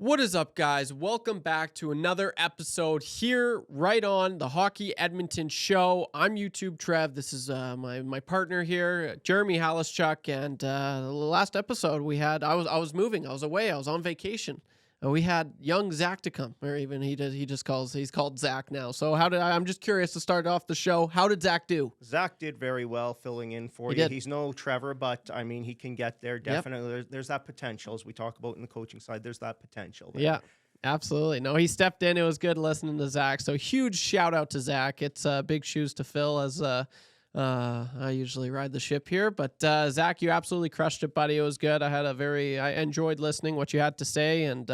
What is up, guys? Welcome back to another episode here, right on the Hockey Edmonton Show. I'm YouTube Trev. This is my partner here, Jeremy Haluschak. And the last episode we had, I was moving, I was away, I was on vacation. We had young Zach to come, or even he's called Zach now. So I'm just curious to start off the show. How did Zach do? Zach did very well filling in for you. He's no Trevor, but I mean, he can get there. Definitely. Yep. There's that potential, as we talk about in the coaching side. There's that potential there. Yeah, absolutely. No, he stepped in. It was good listening to Zach. So huge shout out to Zach. It's big shoes to fill as I usually ride the ship here, but Zach, you absolutely crushed it, buddy. It was good. I enjoyed listening what you had to say, and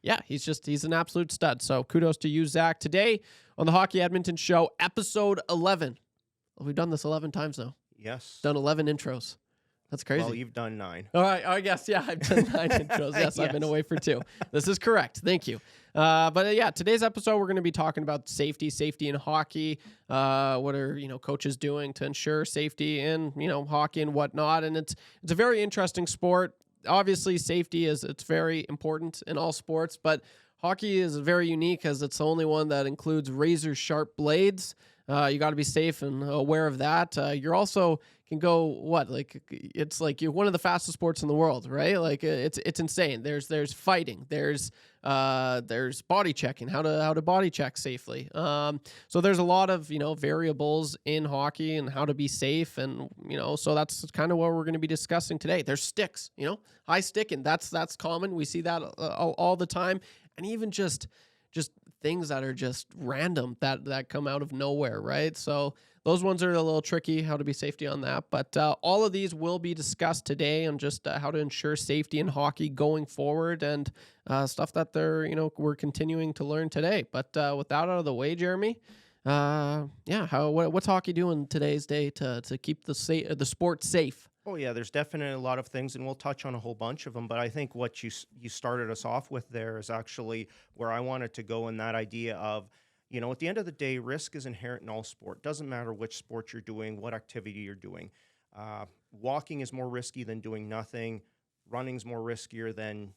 yeah, he's an absolute stud. So kudos to you, Zach. Today on the Hockey Edmonton Show, episode 11. We've done this 11 times now. Yes. Done 11 intros. That's crazy. Well, you've done 9. All right. I guess, yeah, I've done 9 intros. Yes, I've been away for 2. This is correct. Thank you. But yeah, today's episode, we're going to be talking about safety in hockey. What are, coaches doing to ensure safety in, hockey and whatnot. And it's a very interesting sport. Obviously, safety it's very important in all sports, but hockey is very unique as it's the only one that includes razor sharp blades. You got to be safe and aware of that. You're also can go it's like you're one of the fastest sports in the world, right? Like it's insane. There's fighting. There's body checking, how to body check safely. So there's a lot of variables in hockey and how to be safe, and so that's kind of what we're going to be discussing today. There's sticks, high sticking. That's common. We see that all the time, and even just things that are just random that come out of nowhere, right? So those ones are a little tricky, how to be safety on that. But all of these will be discussed today on just how to ensure safety in hockey going forward, and stuff that we're continuing to learn today. But with that out of the way, Jeremy, what's hockey doing today's day to keep the sport safe? Oh, yeah, there's definitely a lot of things, and we'll touch on a whole bunch of them. But I think what you started us off with there is actually where I wanted to go in that idea of, at the end of the day, risk is inherent in all sport. Doesn't matter which sport you're doing, what activity you're doing. Walking is more risky than doing nothing. Running's more riskier than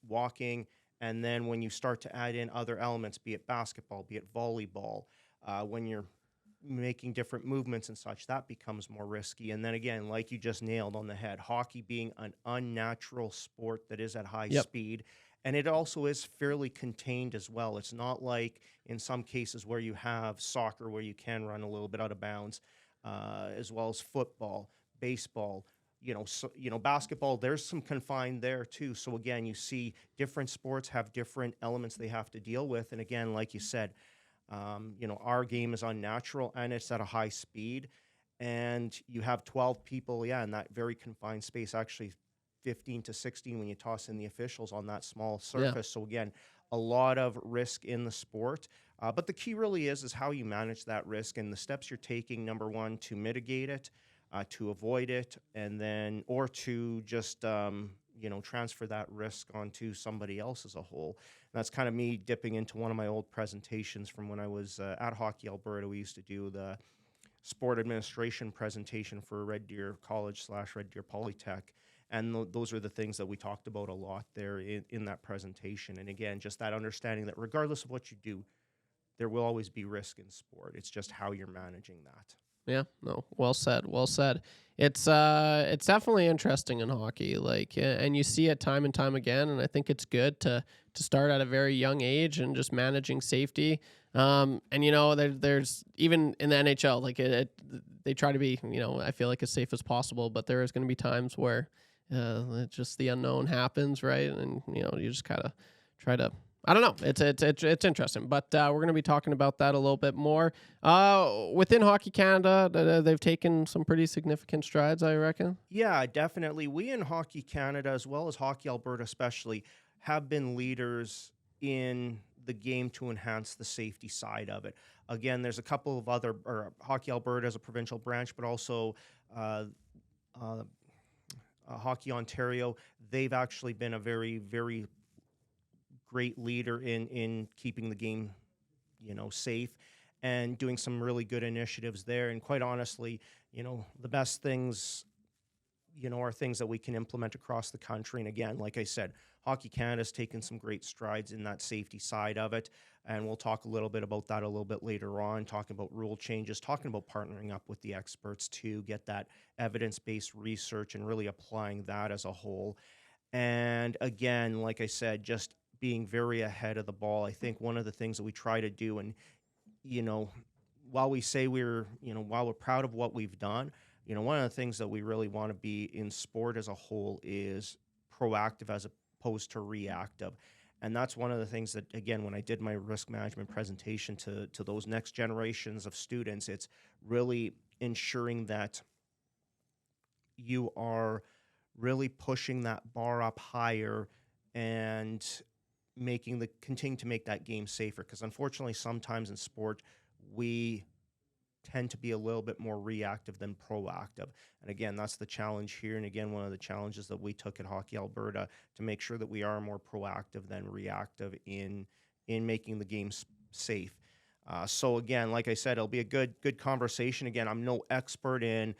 walking. And then when you start to add in other elements, be it basketball, be it volleyball, when you're making different movements and such, that becomes more risky. And then again, like you just nailed on the head, hockey being an unnatural sport that is at high speed, and it also is fairly contained as well. It's not like in some cases where you have soccer where you can run a little bit out of bounds, as well as football, baseball, basketball, there's some confined there too. So again, you see different sports have different elements they have to deal with. And again, like you said, our game is unnatural and it's at a high speed, and you have 12 people, in that very confined space, actually 15 to 16 when you toss in the officials on that small surface. Yeah. So again, a lot of risk in the sport. But the key really is how you manage that risk and the steps you're taking, number one, to mitigate it, to avoid it, and then, or to just, transfer that risk onto somebody else as a whole. And that's kind of me dipping into one of my old presentations from when I was at Hockey Alberta. We used to do the sport administration presentation for Red Deer College / Red Deer Polytech. And those are the things that we talked about a lot there in that presentation. And again, just that understanding that regardless of what you do, there will always be risk in sport. It's just how you're managing that. Yeah, no, well said. It's definitely interesting in hockey, and you see it time and time again, and I think it's good to start at a very young age and just managing safety. And there's even in the NHL, they try to be, I feel like as safe as possible, but there is going to be times where it's just the unknown happens, right? And you just kind of try to. I don't know. It's interesting, but we're going to be talking about that a little bit more. Within Hockey Canada, they've taken some pretty significant strides, I reckon. Yeah, definitely. We in Hockey Canada, as well as Hockey Alberta especially, have been leaders in the game to enhance the safety side of it. Again, there's a couple of other, Hockey Alberta as a provincial branch, but also Hockey Ontario. They've actually been a very, very great leader in keeping the game, safe, and doing some really good initiatives there. And quite honestly, the best things, are things that we can implement across the country. And again, like I said, Hockey Canada's taken some great strides in that safety side of it. And we'll talk a little bit about that a little bit later on, talking about rule changes, talking about partnering up with the experts to get that evidence-based research and really applying that as a whole. And again, like I said, just being very ahead of the ball. I think one of the things that we try to do, and, you know, while we say while we're proud of what we've done, one of the things that we really want to be in sport as a whole is proactive as opposed to reactive. And that's one of the things that, again, when I did my risk management presentation to those next generations of students, it's really ensuring that you are really pushing that bar up higher and continue to make that game safer. Because unfortunately, sometimes in sport, we tend to be a little bit more reactive than proactive. And again, that's the challenge here. And again, one of the challenges that we took at Hockey Alberta to make sure that we are more proactive than reactive in making the game safe. So again, like I said, it'll be a good conversation. Again, I'm no expert in,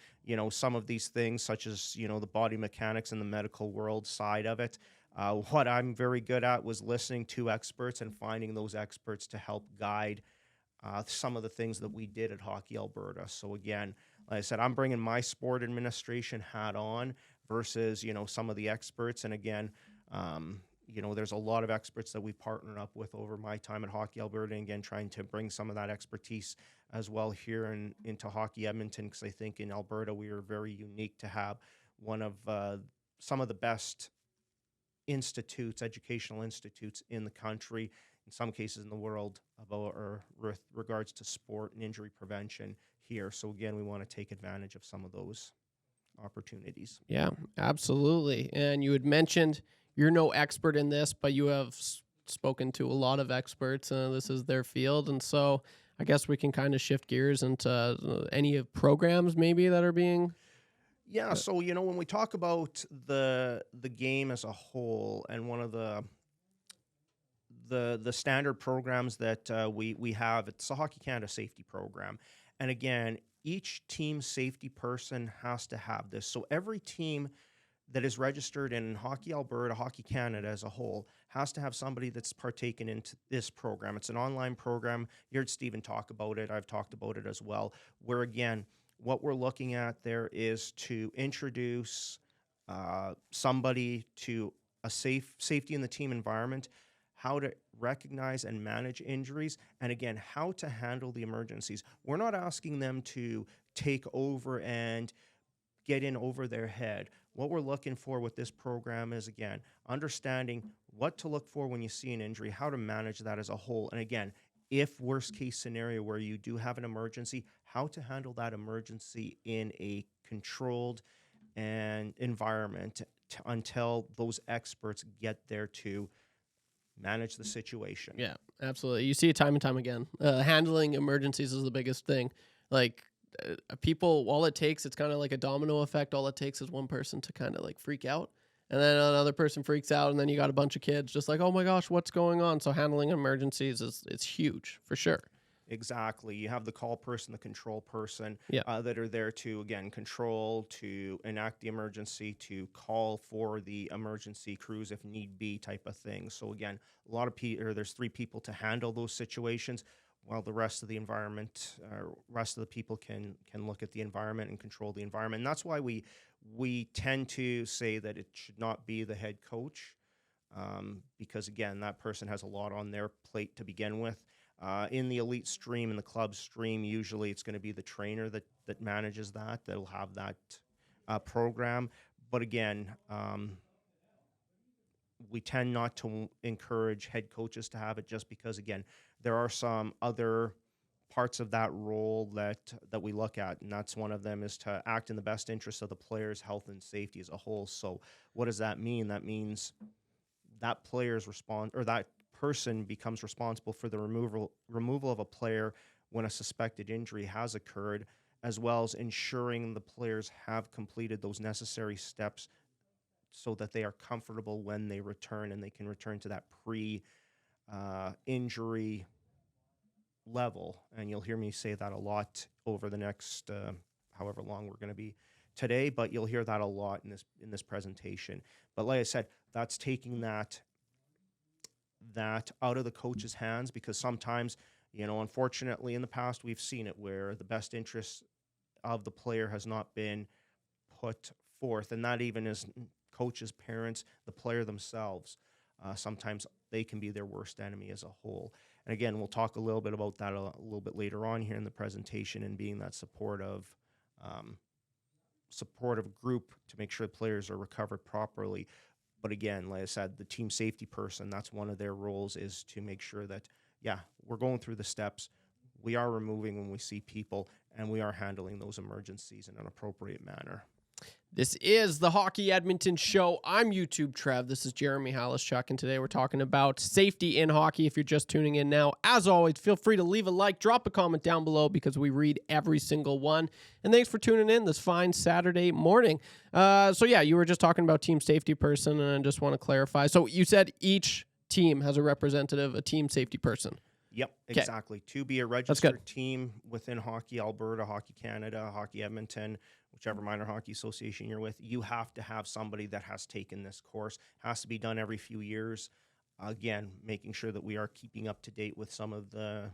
some of these things, such as, the body mechanics and the medical world side of it. What I'm very good at was listening to experts and finding those experts to help guide some of the things that we did at Hockey Alberta. So again, like I said, I'm bringing my sport administration hat on versus, some of the experts. And again, there's a lot of experts that we partnered up with over my time at Hockey Alberta. And again, trying to bring some of that expertise as well here into Hockey Edmonton, because I think in Alberta we are very unique to have one of some of the best educational institutes in the country, in some cases in the world, with regards to sport and injury prevention here. So again, we want to take advantage of some of those opportunities. Yeah, absolutely. And you had mentioned you're no expert in this, but you have spoken to a lot of experts, and this is their field. And so I guess we can kind of shift gears into any of programs maybe that are being... Yeah, so, when we talk about the game as a whole, and one of the standard programs that we have, it's a Hockey Canada safety program. And again, each team safety person has to have this. So every team that is registered in Hockey Alberta, Hockey Canada as a whole, has to have somebody that's partaken into this program. It's an online program. You heard Stephen talk about it. I've talked about it as well, where again, what we're looking at there is to introduce somebody to a safety in the team environment, how to recognize and manage injuries, and again, how to handle the emergencies. We're not asking them to take over and get in over their head. What we're looking for with this program is, again, understanding what to look for when you see an injury, how to manage that as a whole. And again, if worst case scenario where you do have an emergency, how to handle that emergency in a controlled and environment until those experts get there to manage the situation. Yeah, absolutely. You see it time and time again. Handling emergencies is the biggest thing. Like people, all it takes, it's kind of like a domino effect. All it takes is one person to kind of like freak out, and then another person freaks out, and then you got a bunch of kids just like, oh my gosh, what's going on? So handling emergencies it's huge for sure. Exactly. You have the call person, the control person, Yeah. that are there to, again, control, to enact the emergency, to call for the emergency crews if need be, type of thing. So again, a lot of there's 3 people to handle those situations, while the rest of the rest of the people can look at the environment and control the environment. And that's why we tend to say that it should not be the head coach, because again, that person has a lot on their plate to begin with. In the elite stream, in the club stream, usually it's going to be the trainer that manages that'll have that program. But again, we tend not to encourage head coaches to have it, just because, again, there are some other parts of that role that we look at, and that's one of them is to act in the best interest of the player's health and safety as a whole. So what does that mean? That means that that person becomes responsible for the removal of a player when a suspected injury has occurred, as well as ensuring the players have completed those necessary steps so that they are comfortable when they return, and they can return to that pre-injury level. And you'll hear me say that a lot over the next however long we're going to be today, but you'll hear that a lot in this presentation. But like I said, that's taking that out of the coach's hands, because sometimes, unfortunately in the past we've seen it where the best interest of the player has not been put forth, and that even is coaches, parents, the player themselves. Sometimes they can be their worst enemy as a whole. And again, we'll talk a little bit about that a little bit later on here in the presentation, and being that supportive group to make sure players are recovered properly. But again, like I said, the team safety person, that's one of their roles, is to make sure that, we're going through the steps. We are removing when we see people, and we are handling those emergencies in an appropriate manner. This is the Hockey Edmonton Show. I'm YouTube Trev. This is Jeremy Haluschak, and today we're talking about safety in hockey. If you're just tuning in now, as always, feel free to leave a like, drop a comment down below, because we read every single one. And thanks for tuning in this fine Saturday morning. You were just talking about team safety person, and I just want to clarify. So you said each team has a representative, a team safety person. Yep, exactly. To be a registered team within Hockey Alberta, Hockey Canada, Hockey Edmonton, whichever minor hockey association you're with, you have to have somebody that has taken this course. Has to be done every few years. Again, making sure that we are keeping up to date with some of the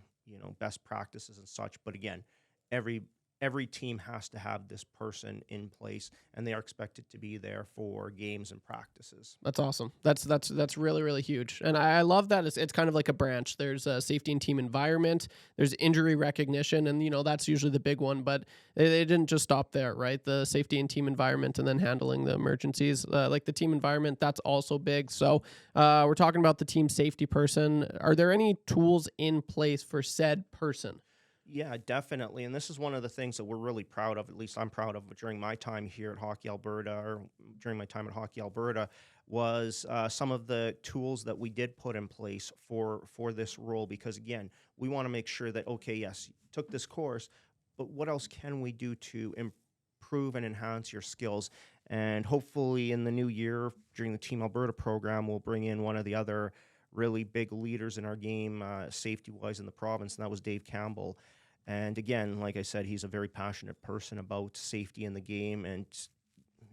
best practices and such. But again, every team has to have this person in place, and they are expected to be there for games and practices. That's awesome. That's really, really huge. And I love that it's kind of like a branch. There's safety and team environment, there's injury recognition, and that's usually the big one, but they didn't just stop there, right? The safety and team environment, and then handling the emergencies, like the team environment, that's also big. So we're talking about the team safety person. Are there any tools in place for said person? Yeah, definitely. And this is one of the things that we're really proud of, at least I'm proud of during my time here at Hockey Alberta, or during my time at Hockey Alberta, was some of the tools that we did put in place for this role. Because again, we want to make sure that, okay, yes, you took this course, but what else can we do to improve and enhance your skills? And hopefully in the new year, during the Team Alberta program, we'll bring in one of the other really big leaders in our game, safety-wise in the province, and that was Dave Campbell. And again, like I said, he's a very passionate person about safety in the game, and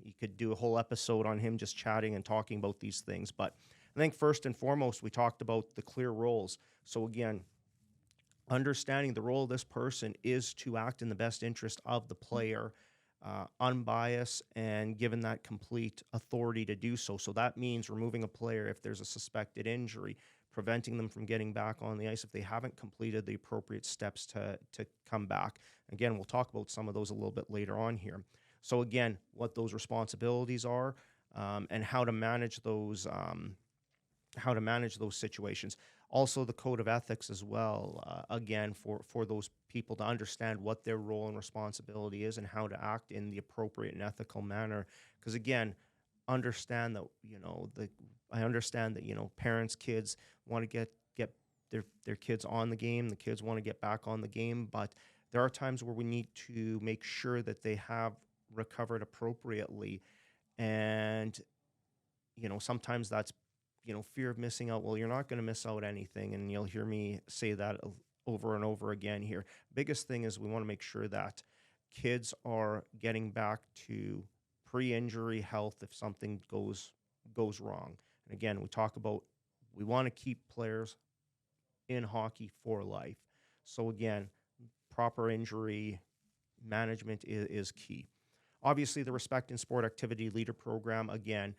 you could do a whole episode on him just chatting and talking about these things. But I think first and foremost, we talked about the clear roles. So again, understanding the role of this person is to act in the best interest of the player, unbiased, and given that complete authority to do so. So that means removing a player if there's a suspected injury, preventing them from getting back on the ice if they haven't completed the appropriate steps to come back. Again, we'll talk about some of those a little bit later on here. So again, what those responsibilities are, and how to manage those situations. Also, the code of ethics as well, again, for those people to understand what their role and responsibility is, and how to act in the appropriate and ethical manner. Because again, understand that, I understand that, parents, kids want to get their kids on the game. The kids want to get back on the game, but there are times where we need to make sure that they have recovered appropriately. And, sometimes that's, fear of missing out. Well, you're not going to miss out anything. And you'll hear me say that over and over again here. Biggest thing is we want to make sure that kids are getting back to pre-injury health if something goes wrong. And again, we want to keep players in hockey for life. So again, proper injury management is key. Obviously, the Respect in Sport Activity Leader Program, again,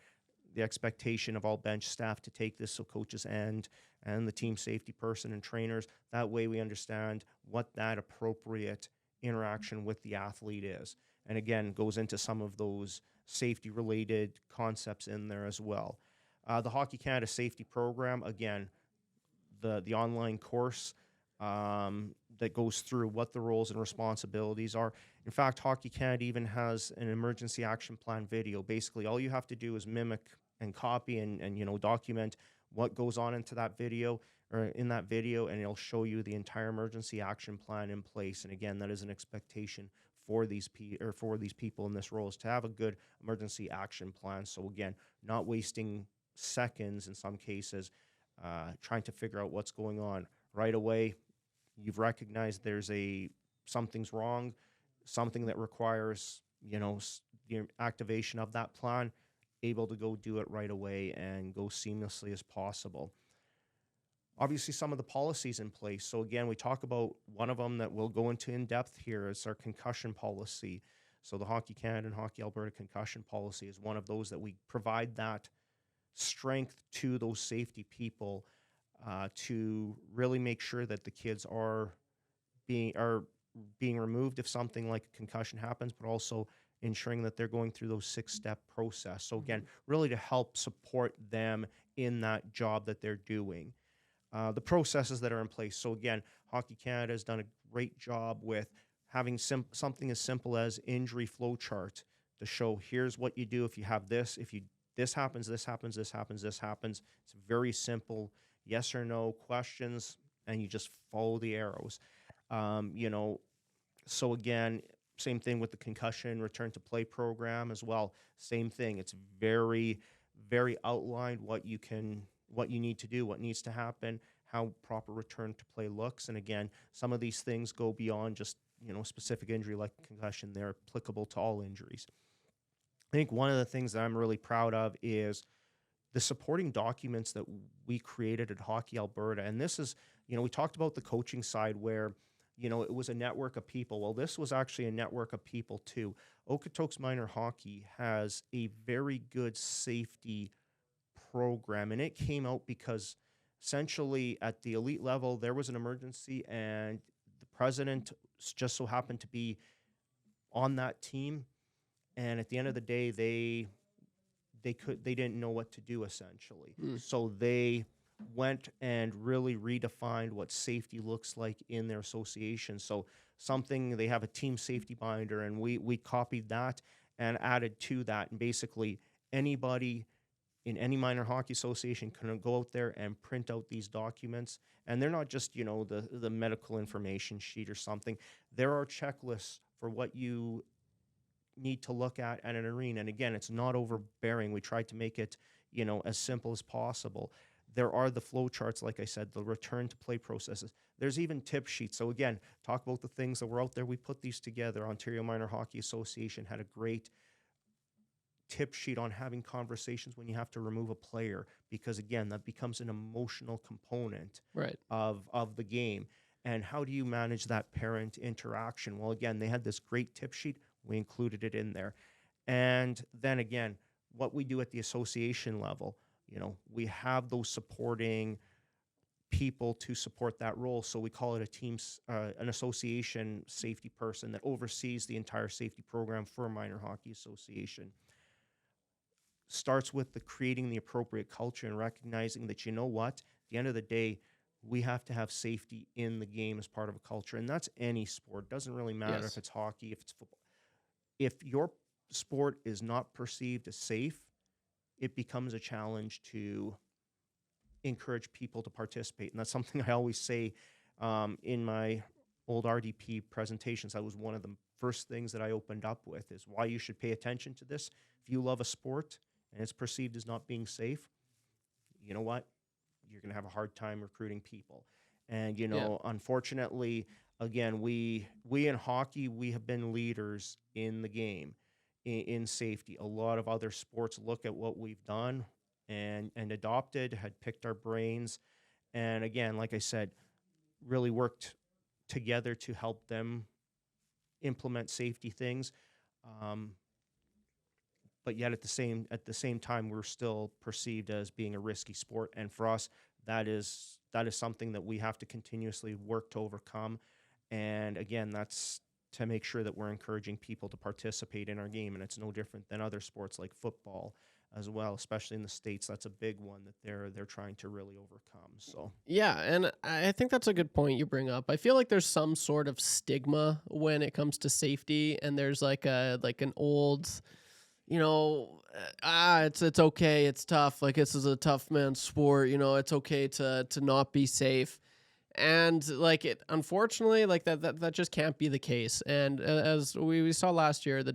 the expectation of all bench staff to take this, so coaches and the team safety person and trainers, that way we understand what that appropriate interaction with the athlete is. And again, goes into some of those safety-related concepts in there as well. The Hockey Canada Safety Program, again, the online course that goes through what the roles and responsibilities are. In fact, Hockey Canada even has an emergency action plan video. Basically, all you have to do is mimic and copy and document what goes on into that video, or in that video, and it'll show you the entire emergency action plan in place. And again, that is an expectation for these people in this role, is to have a good emergency action plan. So again, not wasting seconds in some cases, trying to figure out what's going on right away. You've recognized something's wrong, something that requires the activation of that plan, able to go do it right away and go seamlessly as possible. Obviously, some of the policies in place. So again, we talk about one of them that we'll go into in depth here is our concussion policy. So the Hockey Canada and Hockey Alberta concussion policy is one of those that we provide that strength to those safety people to really make sure that the kids are being removed if something like a concussion happens, but also ensuring that they're going through those 6-step process. So again, really to help support them in that job that they're doing. The processes that are in place. So again, Hockey Canada has done a great job with having something as simple as injury flow chart to show here's what you do if you have this, if you this happens, this happens, this happens, this happens. It's very simple, yes or no questions, and you just follow the arrows. So again, same thing with the concussion return to play program as well. Same thing. It's very, very outlined what you need to do, what needs to happen, how proper return to play looks. And again, some of these things go beyond just, specific injury like concussion. They're applicable to all injuries. I think one of the things that I'm really proud of is the supporting documents that we created at Hockey Alberta. And this is, we talked about the coaching side where, it was a network of people. Well, this was actually a network of people too. Okotoks Minor Hockey has a very good safety program, and it came out because essentially at the elite level, there was an emergency and the president just so happened to be on that team. And at the end of the day, they didn't know what to do essentially. So they went and really redefined what safety looks like in their association. So they have a team safety binder, and we copied that and added to that. And basically anybody in any minor hockey association can go out there and print out these documents. And they're not just, the medical information sheet or something. There are checklists for what you need to look at an arena. And again, it's not overbearing. We tried to make it, as simple as possible. There are the flow charts, like I said, the return to play processes. There's even tip sheets. So again, talk about the things that were out there. We put these together. Ontario Minor Hockey Association had a great tip sheet on having conversations when you have to remove a player, because again, that becomes an emotional component of the game. And how do you manage that parent interaction? Well, again, they had this great tip sheet. We included it in there. And then again, what we do at the association level, we have those supporting people to support that role. So we call it an association safety person that oversees the entire safety program for a minor hockey association. Starts with creating the appropriate culture and recognizing that, at the end of the day, we have to have safety in the game as part of a culture. And that's any sport. Doesn't really matter if it's hockey, if it's football. If your sport is not perceived as safe, it becomes a challenge to encourage people to participate. And that's something I always say in my old RDP presentations. That was one of the first things that I opened up with, is why you should pay attention to this. If you love a sport and it's perceived as not being safe, you know what? You're going to have a hard time recruiting people. And, unfortunately, again, we in hockey, we have been leaders in the game, in safety. A lot of other sports look at what we've done and adopted, had picked our brains. And again, like I said, really worked together to help them implement safety things. But yet at the same time, we're still perceived as being a risky sport. And for us, that is something that we have to continuously work to overcome. And again, that's to make sure that we're encouraging people to participate in our game. And it's no different than other sports like football as well, especially in the States. That's a big one that they're trying to really overcome. So yeah, and I think that's a good point you bring up. I feel like there's some sort of stigma when it comes to safety, and there's like an old, it's okay, it's tough. Like, this is a tough man's sport. It's okay to not be safe. And unfortunately, that just can't be the case. And as we saw last year, the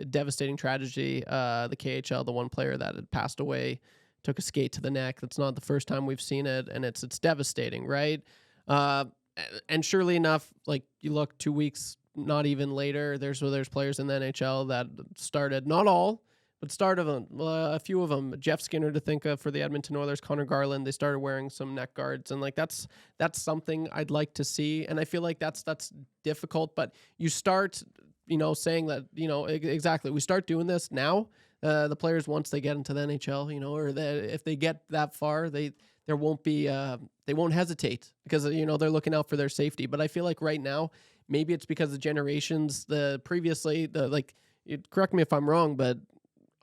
devastating tragedy, the KHL, the one player that had passed away, took a skate to the neck. That's not the first time we've seen it, and it's devastating, right? And surely enough, you look 2 weeks not even later. There's players in the NHL that started, not all, but started a few of them. Jeff Skinner to think of for the Edmonton Oilers, Connor Garland. They started wearing some neck guards, and like that's something I'd like to see. And I feel like that's difficult, but you start, saying that, exactly. We start doing this now. The players, once they get into the NHL, or if they get that far, they won't hesitate because, they're looking out for their safety. But I feel like right now, maybe it's because the generations, correct me if I'm wrong, but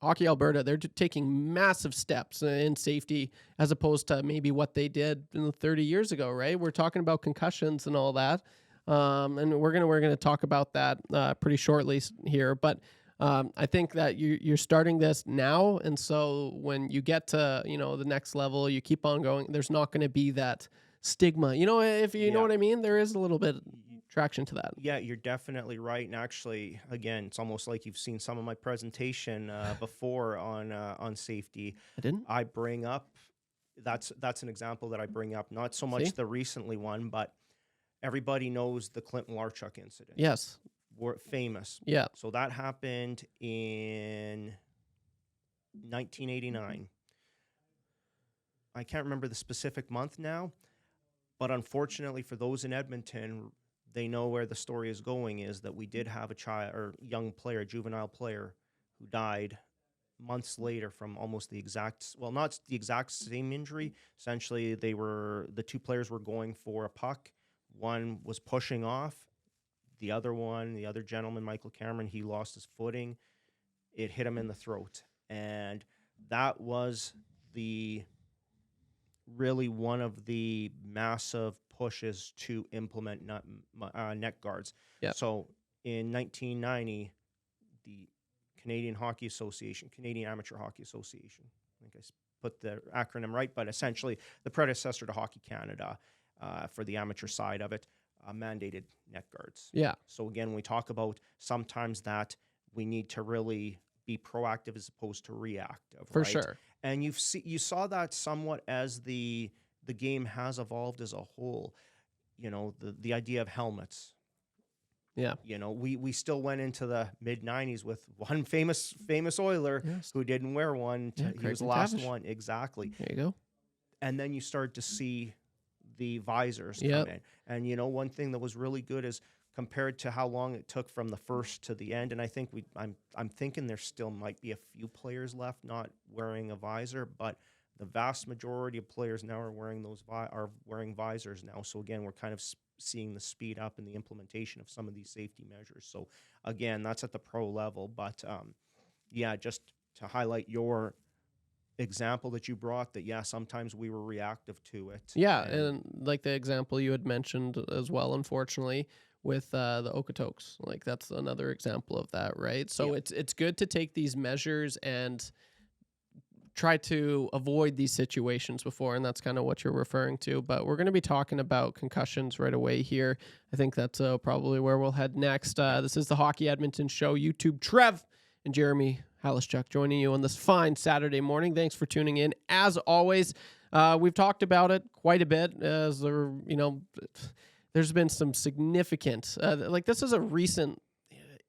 Hockey Alberta, they're taking massive steps in safety as opposed to maybe what they did 30 years ago, right? We're talking about concussions and all that. And we're gonna talk about that pretty shortly here. But I think that you're starting this now, and so when you get to the next level, you keep on going. There's not going to be that stigma, if you know what I mean. There is a little bit of traction to that. Yeah, you're definitely right. And actually, again, it's almost like you've seen some of my presentation before on safety. I didn't. I bring up that's an example that I bring up. Not so much the recently one, but everybody knows the Clinton Larchuk incident. Yes. Were famous. Yeah. So that happened in 1989. I can't remember the specific month now, but unfortunately for those in Edmonton, they know where the story is going, is that we did have a child or young player, a juvenile player, who died months later from almost not the exact same injury. Essentially, the two players were going for a puck. One was pushing off. The other gentleman, Michael Cameron, he lost his footing. It hit him in the throat. And that was really one of the massive pushes to implement neck guards. Yep. So in 1990, the Canadian Amateur Hockey Association, I think I put the acronym right, but essentially the predecessor to Hockey Canada for the amateur side of it, mandated neck guards. Yeah. So again, when we talk about sometimes that we need to really be proactive as opposed to reactive. For right? sure. And you saw that somewhat as the game has evolved as a whole. The idea of helmets. Yeah. We still went into the mid 90s with one famous Oiler who didn't wear one. He was the last one. Exactly. There you go. And then you start to see the visors come in. And one thing that was really good is compared to how long it took from the first to the end, and I think I'm thinking there still might be a few players left not wearing a visor, but the vast majority of players now are wearing wearing visors now. So again, we're kind of seeing the speed up in the implementation of some of these safety measures. So again, that's at the pro level, but just to highlight your example that you brought, that sometimes we were reactive to it. And like the example you had mentioned as well, unfortunately, with the Okotoks, like that's another example of that, right? So it's good to take these measures and try to avoid these situations before, and that's kind of what you're referring to. But we're going to be talking about concussions right away here. I think that's probably where we'll head next. This is the Hockey Edmonton Show. YouTube, Trev and Jeremy Haluschak joining you on this fine Saturday morning. Thanks for tuning in. As always, we've talked about it quite a bit as there's been some significant, this is a recent,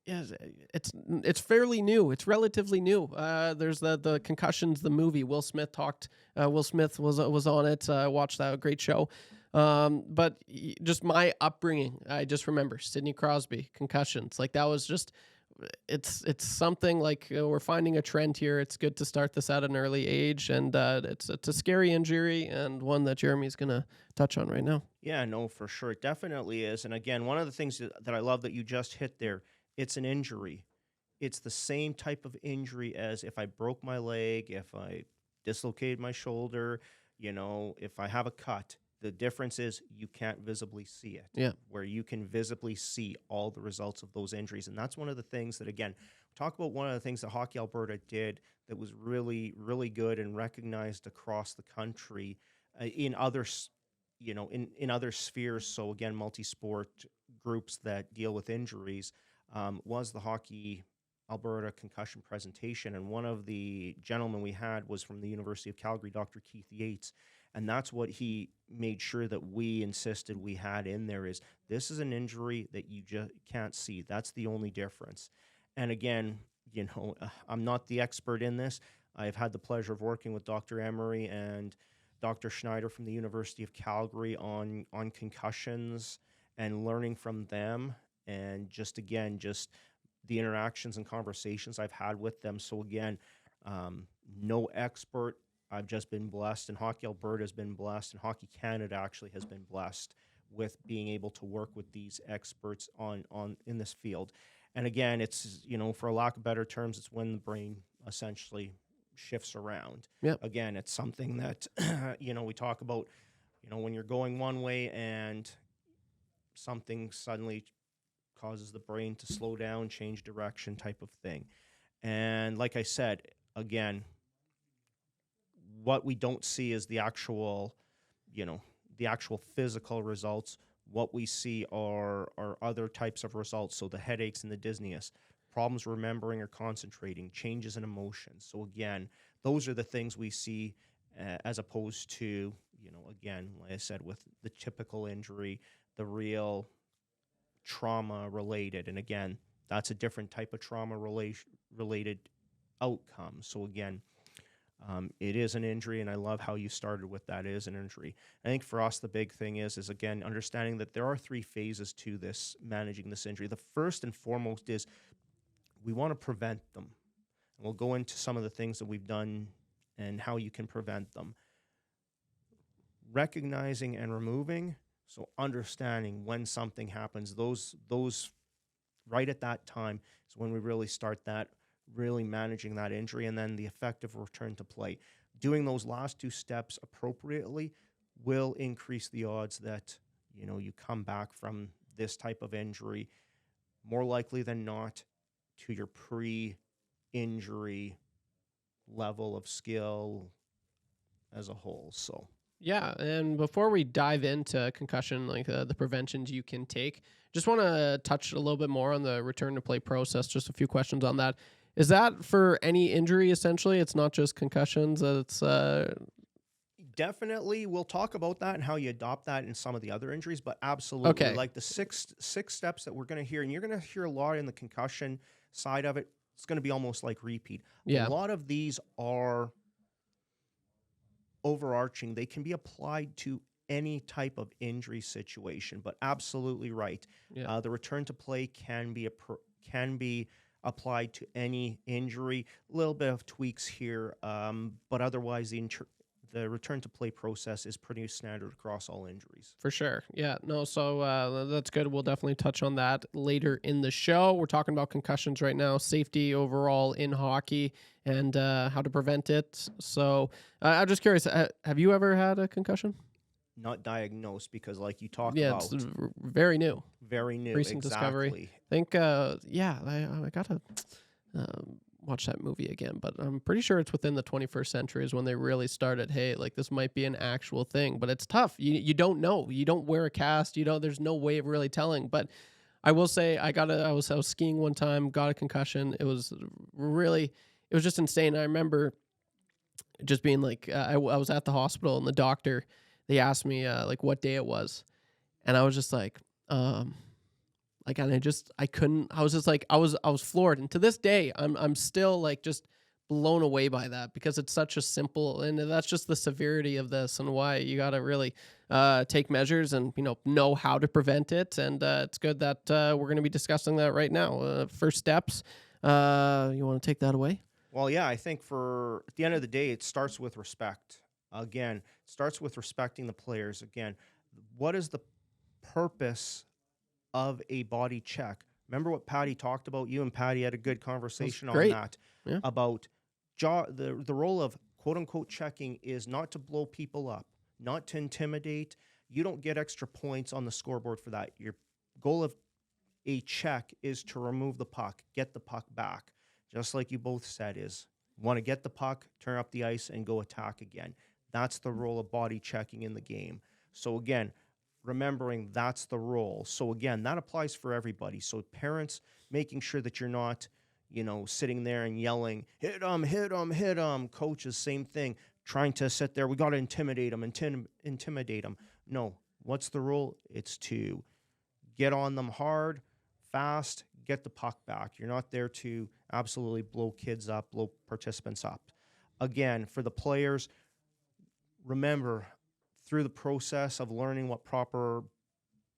it's fairly new. It's relatively new. There's the Concussions, the movie. Will Smith was on it. Watched that, great show. But just my upbringing, I just remember Sidney Crosby, concussions. Like that was just, it's something like we're finding a trend here. It's good to start this at an early age, and it's a scary injury and one that Jeremy's gonna touch on right now. Yeah, no, for sure, it definitely is. And again, one of the things that I love that you just hit there, it's an injury. It's the same type of injury as if I broke my leg, if I dislocated my shoulder, if I have a cut. The difference is you can't visibly see it. Yeah. Where you can visibly see all the results of those injuries. And that's one of the things that, again, talk about one of the things that Hockey Alberta did that was really, really good and recognized across the country in other, in other spheres. So again, multi-sport groups that deal with injuries was the Hockey Alberta concussion presentation. And one of the gentlemen we had was from the University of Calgary, Dr. Keith Yates. And that's what he made sure that we insisted we had in there is this is an injury that you just can't see. That's the only difference. And again, I'm not the expert in this. I've had the pleasure of working with Dr. Emery and Dr. Schneider from the University of Calgary on concussions and learning from them. And just the interactions and conversations I've had with them. So again, no expert. I've just been blessed, and Hockey Alberta has been blessed, and Hockey Canada actually has been blessed with being able to work with these experts on in this field. And again, it's, for lack of better terms, it's when the brain essentially shifts around. Yep. Again, it's something that, we talk about, when you're going one way and something suddenly causes the brain to slow down, change direction type of thing. And like I said, again, what we don't see is the actual physical results. What we see are other types of results. So the headaches and the dizziness, problems remembering or concentrating, changes in emotions. So again, those are the things we see as opposed to, again, like I said, with the typical injury, the real trauma related. And again, that's a different type of trauma related outcome. So again, it is an injury, and I love how you started with that. It is an injury. I think for us, the big thing is again, understanding that there are 3 phases to this, managing this injury. The first and foremost is we want to prevent them. And we'll go into some of the things that we've done and how you can prevent them. Recognizing and removing, so understanding when something happens, those right at that time is when we really start that, really managing that injury, and then the effective return to play. Doing those last 2 steps appropriately will increase the odds that, you come back from this type of injury more likely than not to your pre-injury level of skill as a whole. So yeah, and before we dive into concussion, like the preventions you can take, just want to touch a little bit more on the return to play process. Just a few questions on that. Is that for any injury, essentially? It's not just concussions. It's definitely, we'll talk about that and how you adopt that in some of the other injuries, but absolutely. Okay. Like the six steps that we're going to hear, and you're going to hear a lot in the concussion side of it. It's going to be almost like repeat. Yeah. A lot of these are overarching. They can be applied to any type of injury situation, but absolutely right. Yeah. The return to play can be applied to any injury. A little bit of tweaks here, but otherwise the return to play process is pretty standard across all injuries. For sure. Yeah. No, so that's good. We'll definitely touch on that later in the show. We're talking about concussions right now, safety overall in hockey, and how to prevent it. So I'm just curious, have you ever had a concussion? Not diagnosed, because like you talked Yeah, about. it's very new. Very new. Recent exactly. discovery. I think, I got to watch that movie again, but I'm pretty sure it's within the 21st century is when they really started, hey, like this might be an actual thing, but it's tough. You don't know. You don't wear a cast. There's no way of really telling. But I will say I was skiing one time, got a concussion. It was just insane. I remember just being like, I was at the hospital, and the doctor, they asked me like what day it was. And I was just like, I was floored. And to this day, I'm still like just blown away by that, because it's such a simple, and that's just the severity of this and why you got to really take measures and, know how to prevent it. And it's good that we're going to be discussing that right now. First steps. You want to take that away? Well, yeah, I think at the end of the day, it starts with respect. Again, it starts with respecting the players. Again, what is the purpose of a body check? Remember what Patty talked about? You and Patty had a good conversation on that. Yeah. About the role of quote-unquote checking is not to blow people up, not to intimidate. You don't get extra points on the scoreboard for that. Your goal of a check is to remove the puck, get the puck back. Just like you both said, is want to get the puck, turn up the ice, and go attack again. That's the role of body checking in the game. So again, remembering that's the role. So again, that applies for everybody. So parents, making sure that you're not, sitting there and yelling, hit 'em, hit 'em, hit 'em. Coaches, same thing. trying to sit there. We got to intimidate them, intimidate them. No, what's the rule? It's to get on them hard, fast, get the puck back. You're not there to absolutely blow kids up, blow participants up. Again, for the players, remember, through the process of learning what proper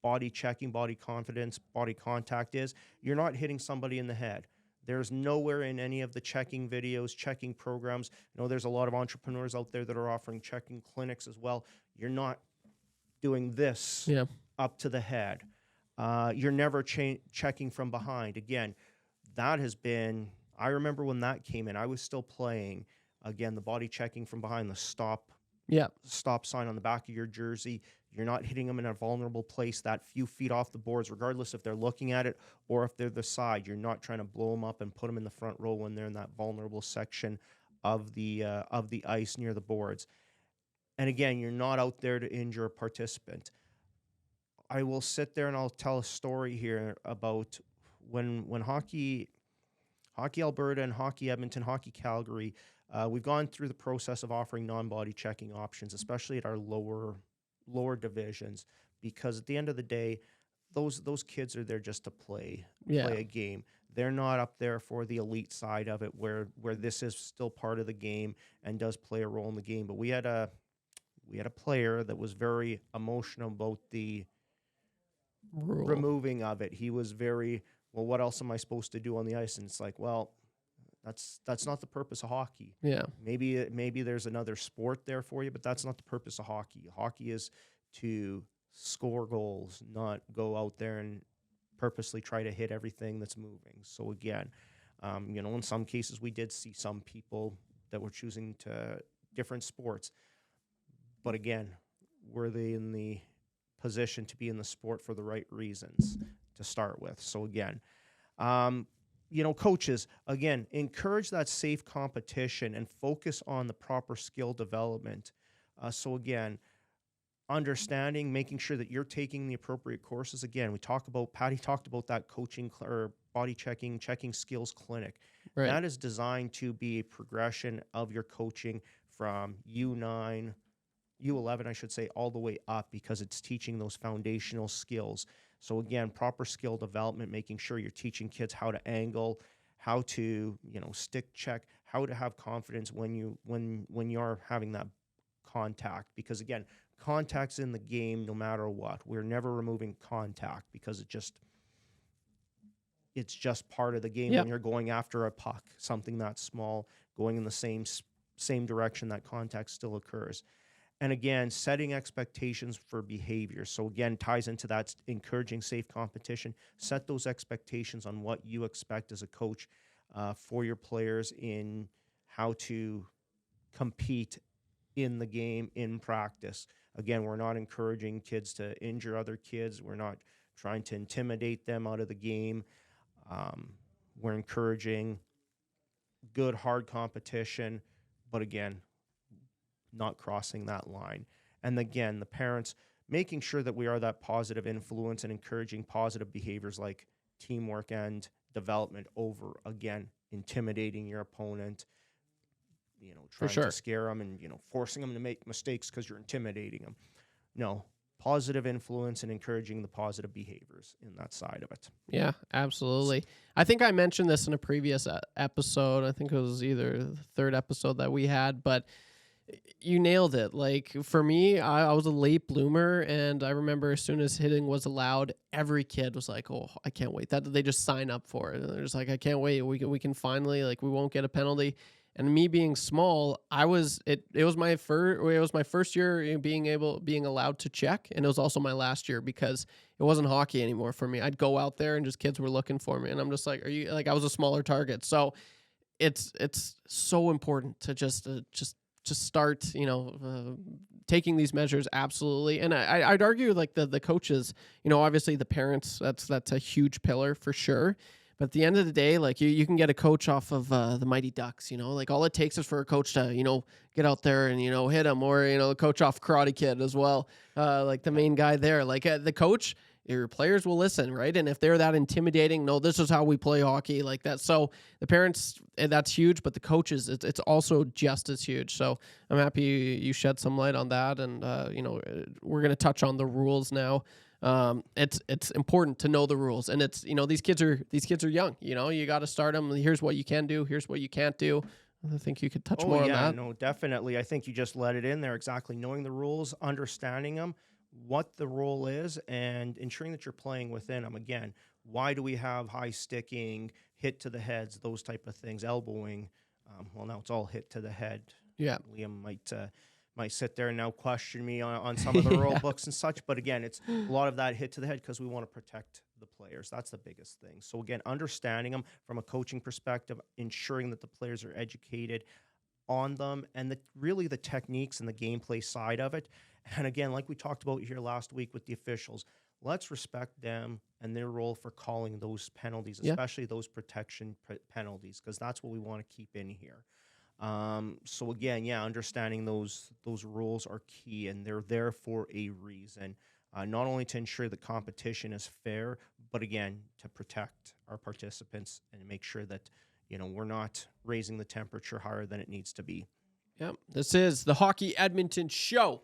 body checking, body confidence, body contact is, you're not hitting somebody in the head. There's nowhere in any of the checking videos, checking programs. You know, there's a lot of entrepreneurs out there that are offering checking clinics as well. You're not doing this up to the head. You're never checking from behind. Again, that has been, I remember when that came in, I was still playing. Again, the body checking from behind, the stop sign on the back of your jersey. You're not hitting them in a vulnerable place that few feet off the boards, regardless if they're looking at it or if they're the side. You're not trying to blow them up and put them in the front row when they're in that vulnerable section of the ice near the boards. And again, you're not out there to injure a participant. I will sit there and I'll tell a story here about when Hockey Alberta and Hockey Edmonton, Hockey Calgary, we've gone through the process of offering non-body checking options, especially at our lower divisions, because at the end of the day, those kids are there just to play a game. They're not up there for the elite side of it, where this is still part of the game and does play a role in the game. But we had a player that was very emotional about the removing of it. He was very, well, what else am I supposed to do on the ice? And it's like, well, that's not the purpose of hockey. Yeah. Maybe there's another sport there for you, but that's not the purpose of hockey. Hockey is to score goals, not go out there and purposely try to hit everything that's moving. So again, in some cases we did see some people that were choosing to different sports, but again, were they in the position to be in the sport for the right reasons to start with? So again, coaches, again, encourage that safe competition and focus on the proper skill development. So again, understanding, making sure that you're taking the appropriate courses. Again, Patty talked about that coaching or body checking skills clinic. Right. That is designed to be a progression of your coaching from U9, U11, I should say, all the way up, because it's teaching those foundational skills. So again, proper skill development, making sure you're teaching kids how to angle, how to, stick check, how to have confidence when you're having that contact. Because again, contact's in the game no matter what. We're never removing contact because it's just part of the game. When you're going after a puck, something that small, going in the same direction, that contact still occurs. And again, setting expectations for behavior. So again, ties into that, encouraging safe competition. Set those expectations on what you expect as a coach for your players in how to compete in the game, in practice. Again, we're not encouraging kids to injure other kids. We're not trying to intimidate them out of the game. We're encouraging good, hard competition, but again, not crossing that line. And again, the parents, making sure that we are that positive influence and encouraging positive behaviors like teamwork and development over, again, intimidating your opponent, trying to scare them and, forcing them to make mistakes because you're intimidating them. No, positive influence and encouraging the positive behaviors in that side of it. Yeah, absolutely. I think I mentioned this in a previous episode. I think it was either the third episode that we had, but you nailed it. Like for me, I was a late bloomer, and I remember as soon as hitting was allowed, every kid was like, "Oh, I can't wait!" That they just sign up for it, and they're just like, "I can't wait. We can finally, we won't get a penalty." And me being small, it was my first year being allowed to check, and it was also my last year because it wasn't hockey anymore for me. I'd go out there and just kids were looking for me, and I'm just like, "Are you like?" I was a smaller target, so it's so important to just start, taking these measures. Absolutely. And I'd argue the coaches, obviously the parents, that's a huge pillar for sure. But at the end of the day, you can get a coach off of the Mighty Ducks, all it takes is for a coach to, get out there and, hit them, or, the coach off Karate Kid as well. The main guy there, the coach your players will listen, right? And if they're that intimidating, no, this is how we play hockey, like that. So the parents, that's huge, but the coaches, it's also just as huge. So I'm happy you shed some light on that. And, we're going to touch on the rules now. It's important to know the rules, and it's, these kids are young, you got to start them. Here's what you can do. Here's what you can't do. I think you could touch more on that. No, definitely. I think you just let it in there. Exactly. Knowing the rules, understanding them, what the role is, and ensuring that you're playing within them. Again, why do we have high sticking, hit to the heads, those type of things, elbowing? Now it's all hit to the head. Yeah. Liam might sit there and now question me on some of the rule books and such. But again, it's a lot of that hit to the head because we want to protect the players. That's the biggest thing. So again, understanding them from a coaching perspective, ensuring that the players are educated on them, and really the techniques and the gameplay side of it. And again, like we talked about here last week with the officials, let's respect them and their role for calling those penalties, especially those protection penalties, because that's what we want to keep in here. So again, understanding those rules are key, and they're there for a reason. Not only to ensure the competition is fair, but again, to protect our participants and make sure that, we're not raising the temperature higher than it needs to be. Yep. This is the Hockey Edmonton Show.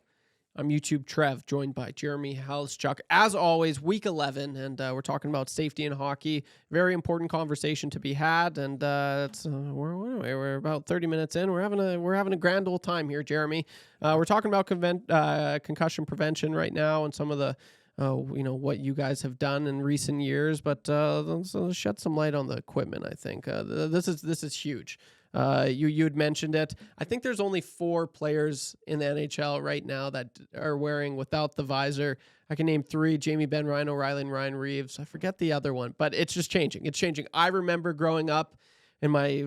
I'm YouTube Trev, joined by Jeremy Haluschak. As always, week 11, and we're talking about safety in hockey. Very important conversation to be had, and we're about 30 minutes in. We're having a grand old time here, Jeremy. We're talking about concussion prevention right now, and some of the what you guys have done in recent years. But let's shed some light on the equipment. I think this is huge. You had mentioned it. I think there's only 4 players in the NHL right now that are wearing without the visor. I can name 3: Jamie Benn, Ryan O'Reilly, and Ryan Reeves. I forget the other one, but it's just changing. It's changing. I remember growing up in my,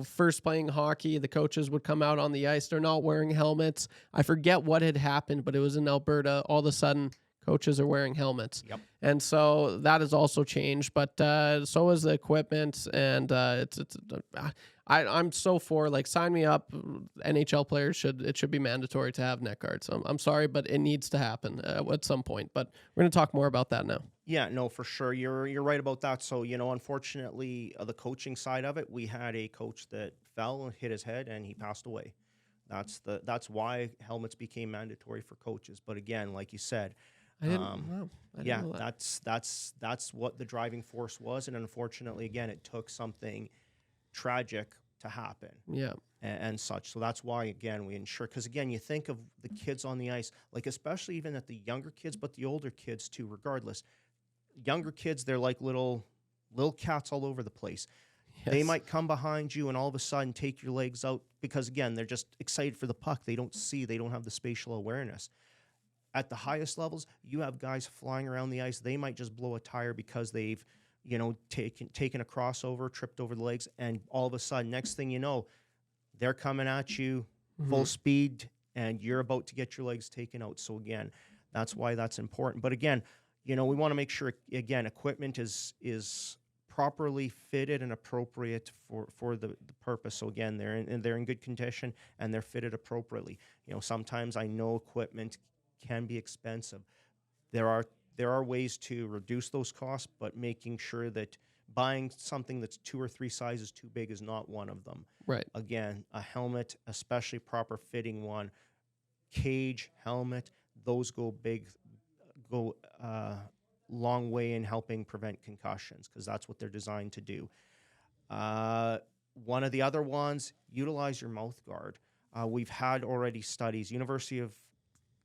first playing hockey, the coaches would come out on the ice. They're not wearing helmets. I forget what had happened, but it was in Alberta. All of a sudden, coaches are wearing helmets. Yep. And so that has also changed, but so is the equipment. And I'm so for, like, sign me up. NHL players should be mandatory to have neck guards. I'm sorry, but it needs to happen at some point. But we're going to talk more about that now. Yeah, no, for sure. You're right about that. So, unfortunately, the coaching side of it, we had a coach that fell and hit his head and he passed away. That's why helmets became mandatory for coaches. But again, like you said, I didn't know that. That's what the driving force was, and unfortunately, again, it took something tragic to happen. Yeah, and such. So that's why, again, we ensure, because again, you think of the kids on the ice, like especially even at the younger kids, but the older kids too. Regardless, younger kids, they're like little cats all over the place. Yes. They might come behind you and all of a sudden take your legs out because, again, they're just excited for the puck. They don't have the spatial awareness. At the highest levels, you have guys flying around the ice. They might just blow a tire because they've, taken a crossover, tripped over the legs, and all of a sudden, next thing you know, they're coming at you full speed, and you're about to get your legs taken out. So again, that's why that's important. But again, we want to make sure, again, equipment is properly fitted and appropriate for the purpose. So again, they're in good condition and they're fitted appropriately. Sometimes I know equipment can be expensive. There are ways to reduce those costs, but making sure that buying something that's 2 or 3 sizes too big is not one of them. Right. Again, a helmet, especially proper fitting one, cage, helmet, those go long way in helping prevent concussions because that's what they're designed to do. One of the other ones, utilize your mouth guard. We've had already studies. University of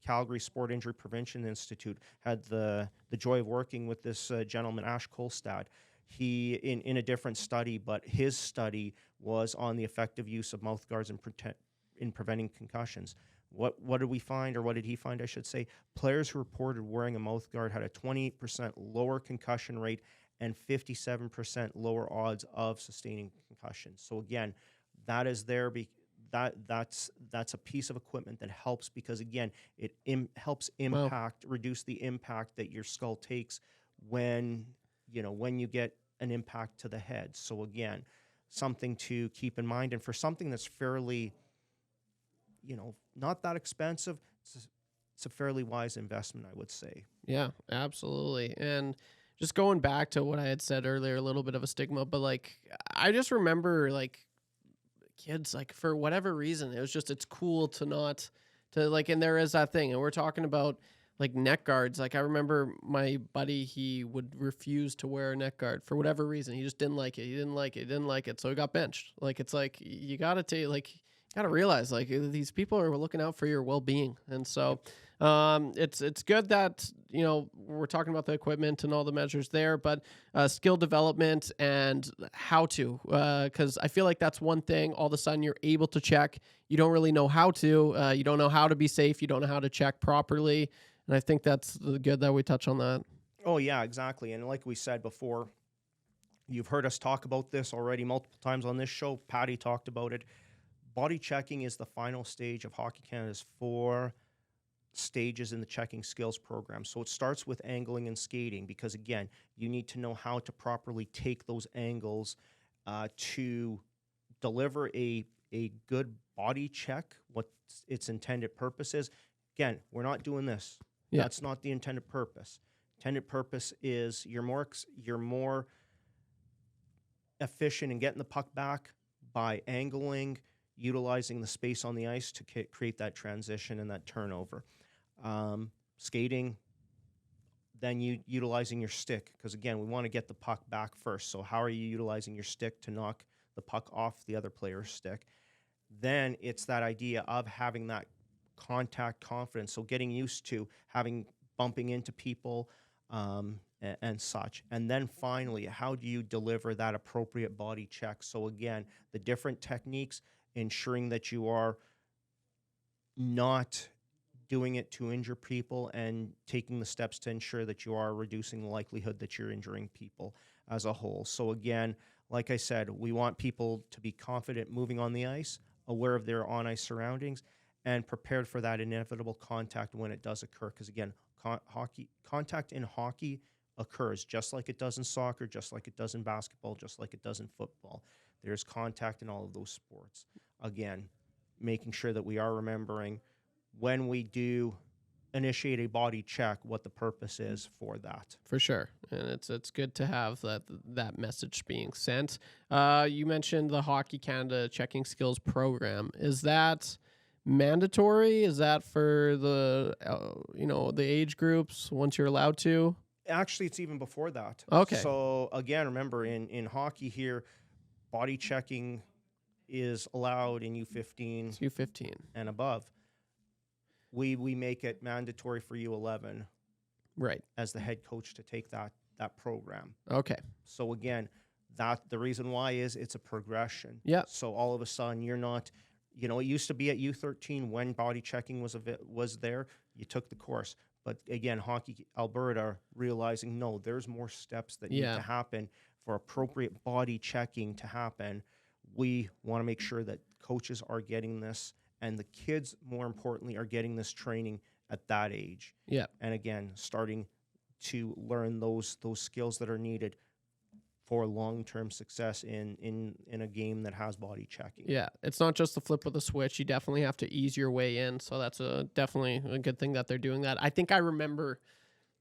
Calgary Sport Injury Prevention Institute had the joy of working with this gentleman, Ash Kolstad. He, in a different study, but his study was on the effective use of mouth guards in preventing concussions. What did we find, or what did he find, I should say? Players who reported wearing a mouth guard had a 28% lower concussion rate and 57% lower odds of sustaining concussions. So again, that is there. That's a piece of equipment that helps because, again, it helps reduce the impact that your skull takes when you get an impact to the head. So again, something to keep in mind. And for something that's fairly, not that expensive, it's a fairly wise investment, I would say. Yeah, absolutely. And just going back to what I had said earlier, a little bit of a stigma, but like I just remember like kids, like for whatever reason, it was just it's cool to not to like, and there is that thing, and we're talking about like neck guards. Like I remember my buddy, he would refuse to wear a neck guard for whatever reason. He just didn't like it. He didn't like it. He didn't like it. So he got benched. Like it's like you gotta take like you gotta realize like these people are looking out for your well being, and so it's good that we're talking about the equipment and all the measures there, but skill development and how to, because I feel like that's one thing. All of a sudden, you're able to check. You don't really know how to. You don't know how to be safe. You don't know how to check properly. And I think that's good that we touch on that. Oh, yeah, exactly. And like we said before, you've heard us talk about this already multiple times on this show. Patty talked about it. Body checking is the final stage of Hockey Canada's 4 stages in the checking skills program. So it starts with angling and skating because, again, you need to know how to properly take those angles to deliver a good body check, what its intended purpose is. Again, we're not doing this. Yeah. That's not the intended purpose. Intended purpose is you're more efficient in getting the puck back by angling, utilizing the space on the ice to create that transition and that turnover. Skating, then you utilizing your stick, because again, we want to get the puck back first. So how are you utilizing your stick to knock the puck off the other player's stick? Then it's that idea of having that contact confidence. So getting used to bumping into people and such. And then finally, how do you deliver that appropriate body check? So again, the different techniques, ensuring that you are not doing it to injure people and taking the steps to ensure that you are reducing the likelihood that you're injuring people as a whole. So again, like I said, we want people to be confident moving on the ice, aware of their on-ice surroundings, and prepared for that inevitable contact when it does occur. Because again, contact in hockey occurs just like it does in soccer, just like it does in basketball, just like it does in football. There's contact in all of those sports. Again, making sure that we are remembering when we do initiate a body check what the purpose is for that. For sure. And it's good to have that message being sent. You mentioned the Hockey Canada Checking Skills Program. Is that mandatory? Is that for the the age groups once you're allowed to? Actually, it's even before that. Okay. So again, remember in hockey here, body checking is allowed in U15. It's U15 and above. We make it mandatory for U11, right, as the head coach to take that program. Okay. So again, the reason why is it's a progression. Yeah. So all of a sudden you're not, it used to be at U13 when body checking was there. You took the course, but again, Hockey Alberta realizing no, there's more steps that need to happen for appropriate body checking to happen. We want to make sure that coaches are getting this. And the kids, more importantly, are getting this training at that age. Yeah. And again, starting to learn those skills that are needed for long-term success in a game that has body checking. Yeah, it's not just the flip of the switch. You definitely have to ease your way in. So that's definitely a good thing that they're doing that. I think I remember,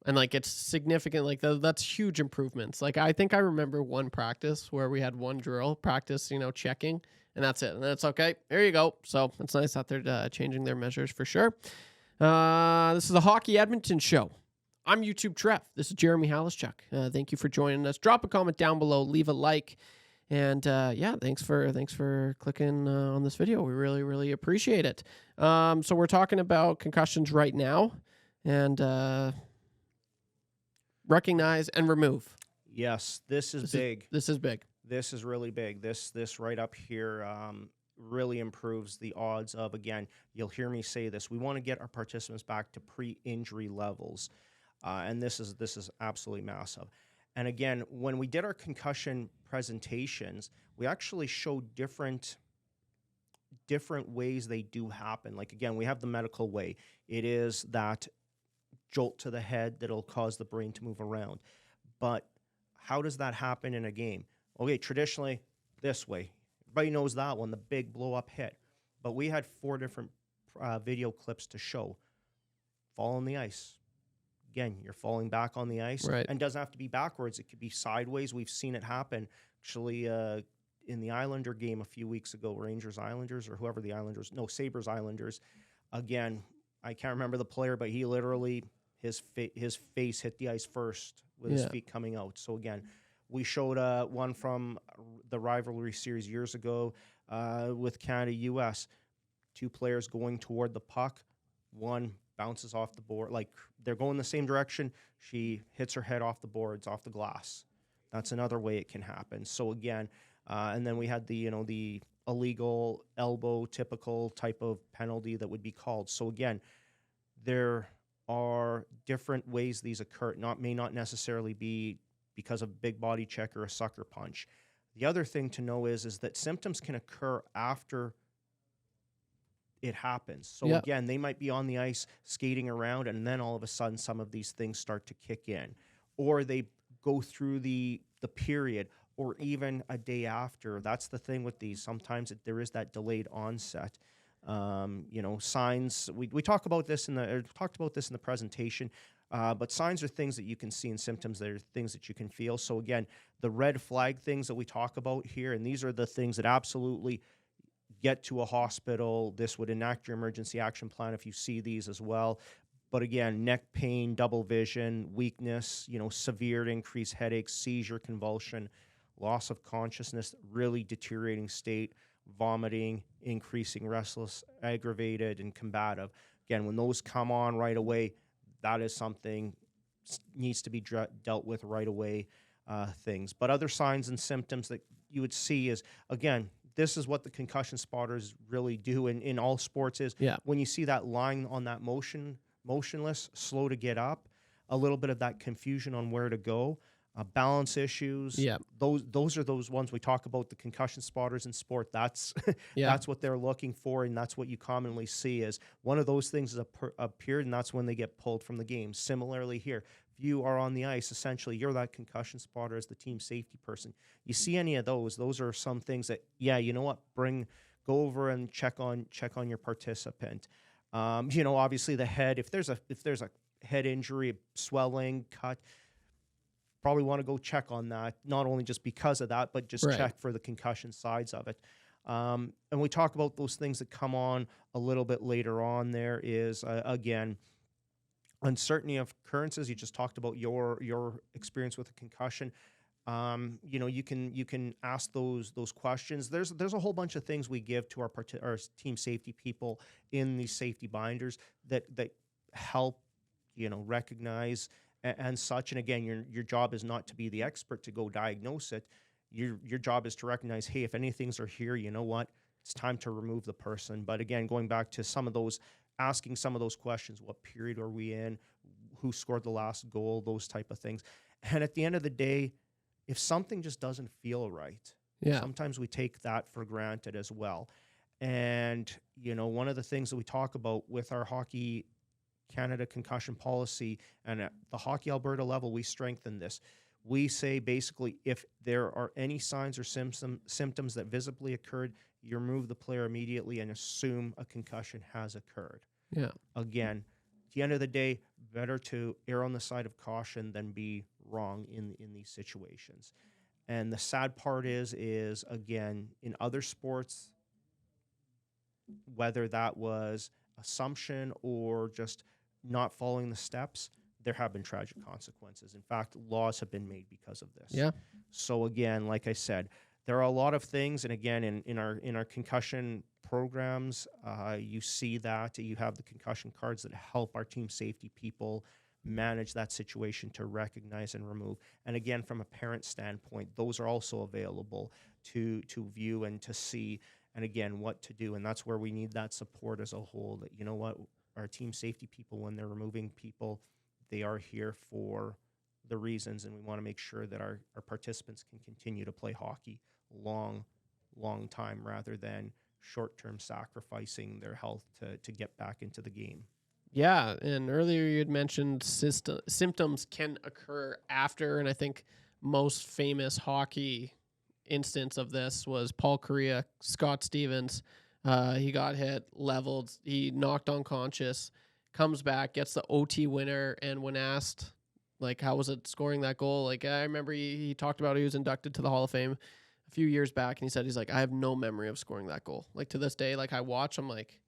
and like it's significant. Like that's huge improvements. Like I think I remember one practice where we had one drill practice, checking. And that's it. And that's okay. There you go. So it's nice that they're changing their measures for sure. This is the Hockey Edmonton Show. I'm YouTube Trev. This is Jeremy Haluschak. Thank you for joining us. Drop a comment down below. Leave a like. And thanks for clicking on this video. We really, really appreciate it. So we're talking about concussions right now. And recognize and remove. Yes, this is big. This is big. This is really big. This right up here really improves the odds of, again, you'll hear me say this, we want to get our participants back to pre-injury levels. And this is absolutely massive. And again, when we did our concussion presentations, we actually showed different ways they do happen. Like, again, we have the medical way. It is that jolt to the head that'll cause the brain to move around. But how does that happen in a game? Okay, traditionally, this way. Everybody knows that one, the big blow-up hit. But we had 4 different video clips to show fall on the ice. Again, you're falling back on the ice. Right. And doesn't have to be backwards. It could be sideways. We've seen it happen. Actually, in the Islander game a few weeks ago, Rangers-Islanders, or whoever the Islanders, no, Sabres-Islanders. Again, I can't remember the player, but he literally, his face hit the ice first with his feet coming out. So again, we showed one from the rivalry series years ago with Canada-US. 2 players going toward the puck. One bounces off the board. Like, they're going the same direction. She hits her head off the boards, off the glass. That's another way it can happen. So again, and then we had the illegal elbow, typical type of penalty that would be called. So again, there are different ways these occur. May not necessarily be because of big body check or a sucker punch. The other thing to know is that symptoms can occur after it happens. So again, they might be on the ice skating around, and then all of a sudden some of these things start to kick in, or they go through the period, or even a day after. That's the thing with these. Sometimes there is that delayed onset. Signs. We talked about this in the presentation. But signs are things that you can see, and symptoms that are things that you can feel. So again, the red flag things that we talk about here, and these are the things that absolutely get to a hospital. This would enact your emergency action plan if you see these as well. But again, neck pain, double vision, weakness, severe increased headaches, seizure, convulsion, loss of consciousness, really deteriorating state, vomiting, increasing restless, aggravated, and combative. Again, when those come on right away, that is something needs to be dealt with right away, things. But other signs and symptoms that you would see is, again, this is what the concussion spotters really do in all sports is when you see that line on that motionless, slow to get up, a little bit of that confusion on where to go, balance issues. Those are those ones we talk about, the concussion spotters in sport. That's that's what they're looking for, and that's what you commonly see is one of those things is appeared, and that's when they get pulled from the game. Similarly here, if you are on the ice, essentially you're that concussion spotter as the team safety person. You see any of those are some things that go over and check on your participant. Obviously the head, if there's a head injury, swelling, cut, probably want to go check on that, not only just because of that, but just check for the concussion sides of it. And we talk about those things that come on a little bit later on. There is, again, uncertainty of occurrences. You just talked about your experience with a concussion. You can ask those questions. There's a whole bunch of things we give to our team safety people in these safety binders that help, recognize and such. And again, your job is not to be the expert to go diagnose it. Your job is to recognize, hey, if any things are here, you know what, it's time to remove the person. But again, going back to asking some of those questions, what period are we in? Who scored the last goal? Those type of things. And at the end of the day, if something just doesn't feel right, sometimes we take that for granted as well. And, one of the things that we talk about with our Hockey Canada concussion policy, and at the Hockey Alberta level, we strengthen this. We say basically if there are any signs or symptoms that visibly occurred, you remove the player immediately and assume a concussion has occurred. Again, at the end of the day, better to err on the side of caution than be wrong in these situations. And the sad part is again, in other sports, whether that was assumption or just not following the steps, there have been tragic consequences. In fact, laws have been made because of this. So again, like I said, there are a lot of things, and again, in our concussion programs, you see that you have the concussion cards that help our team safety people manage that situation to recognize and remove. And again, from a parent standpoint, those are also available to view and to see, and again, what to do. And that's where we need that support as a whole, that, our team safety people, when they're removing people, they are here for the reasons, and we want to make sure that our participants can continue to play hockey long time rather than short-term sacrificing their health to get back into the game. Yeah, and earlier you had mentioned symptoms can occur after, and I think most famous hockey instance of this was Paul Kariya, Scott Stevens. He got hit, leveled, he knocked unconscious, comes back, gets the OT winner, and when asked, like, how was it scoring that goal? Like, I remember he talked about he was inducted to the Hall of Fame a few years back, and he said, he's like, I have no memory of scoring that goal. Like, to this day, like, I watch, I'm like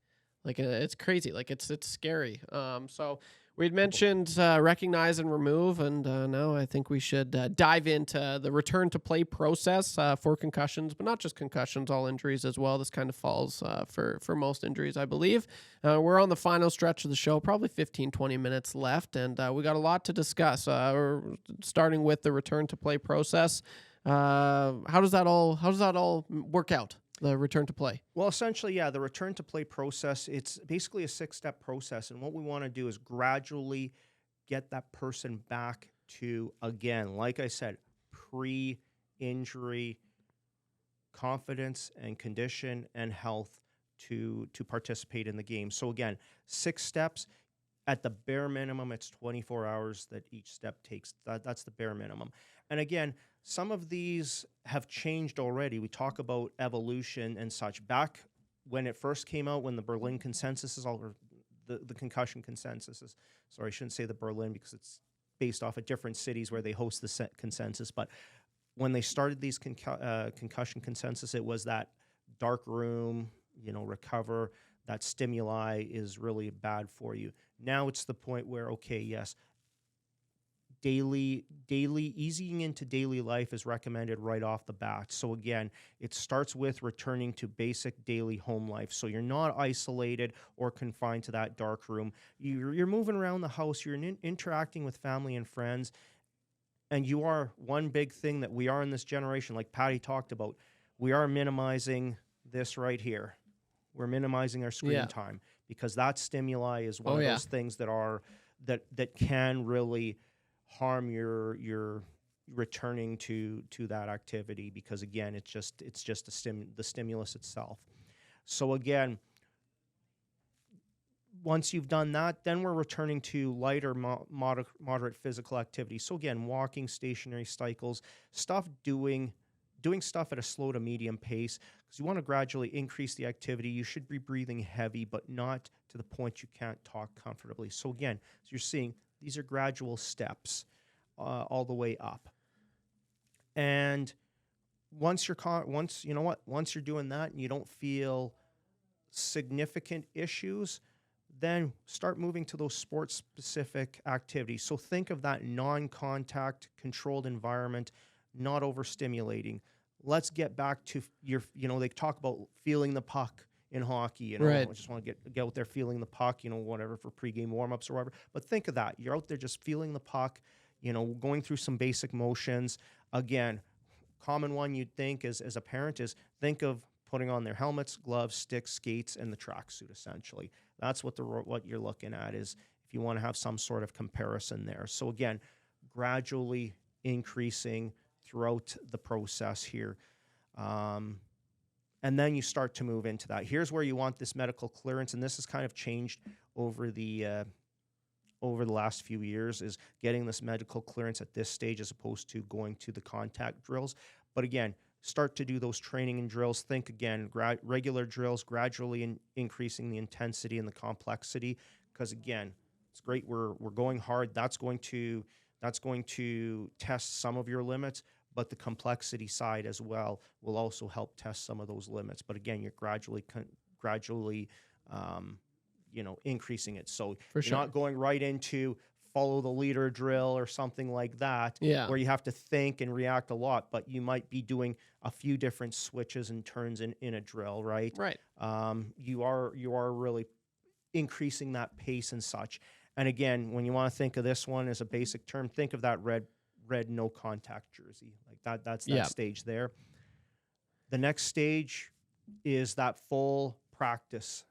it's crazy. Like, it's scary. So we'd mentioned recognize and remove, and now I think we should dive into the return to play process for concussions, but not just concussions, all injuries as well. This kind of falls for most injuries, I believe. We're on the final stretch of the show, probably 15, 20 minutes left, and we got a lot to discuss. We're starting with the return to play process. How does that all work out? The return to play? Well, essentially, yeah, the return to play process, it's basically a 6-step process. And what we want to do is gradually get that person back to, again, like I said, pre-injury confidence and condition and health to participate in the game. So again, 6 steps. At the bare minimum, it's 24 hours that each step takes. That's the bare minimum. And again, some of these have changed already. We talk about evolution and such. Back when it first came out, when the Berlin consensus is all, the concussion consensus is, sorry, I shouldn't say the Berlin because it's based off of different cities where they host the consensus. But when they started these concussion consensus, it was that dark room, recover, that stimuli is really bad for you. Now it's the point where, okay, yes, daily easing into daily life is recommended right off the bat. So again, it starts with returning to basic daily home life. So you're not isolated or confined to that dark room. You're moving around the house, you're interacting with family and friends, and you are one big thing that we are in this generation, like Patty talked about, we are minimizing this right here. We're minimizing our screen time because that stimuli is one of those things that can really harm your returning to that activity, because again, it's just the stimulus itself. So again, once you've done that, then we're returning to lighter moderate physical activity. So again, walking, stationary cycles, doing stuff at a slow to medium pace, because you want to gradually increase the activity. You should be breathing heavy, but not to the point you can't talk comfortably. So again, as you're seeing, these are gradual steps all the way up. And once you're doing that and you don't feel significant issues, then start moving to those sports-specific activities. So think of that non-contact, controlled environment, not overstimulating. Let's get back to they talk about feeling the puck in hockey, Right. I just want to get out there feeling the puck, whatever, for pregame warmups or whatever. But think of that. You're out there just feeling the puck, going through some basic motions. Again, common one you'd think as a parent is think of putting on their helmets, gloves, sticks, skates, and the tracksuit, essentially. That's what you're looking at, is if you want to have some sort of comparison there. So again, gradually increasing throughout the process here. And then you start to move into that. Here's where you want this medical clearance, and this has kind of changed over the last few years, is getting this medical clearance at this stage as opposed to going to the contact drills. But again, start to do those training and drills. Think again, regular drills, gradually increasing the intensity and the complexity, because again, it's great. We're going hard. That's going to test some of your limits, but the complexity side as well will also help test some of those limits. But again, you're gradually increasing it. So you're not going right into follow the leader drill or something like that, where you have to think and react a lot, but you might be doing a few different switches and turns in a drill, right? Right. You are really increasing that pace and such. And again, when you want to think of this one as a basic term, think of that red no contact jersey. Like that's that stage there. The next stage is that full practice,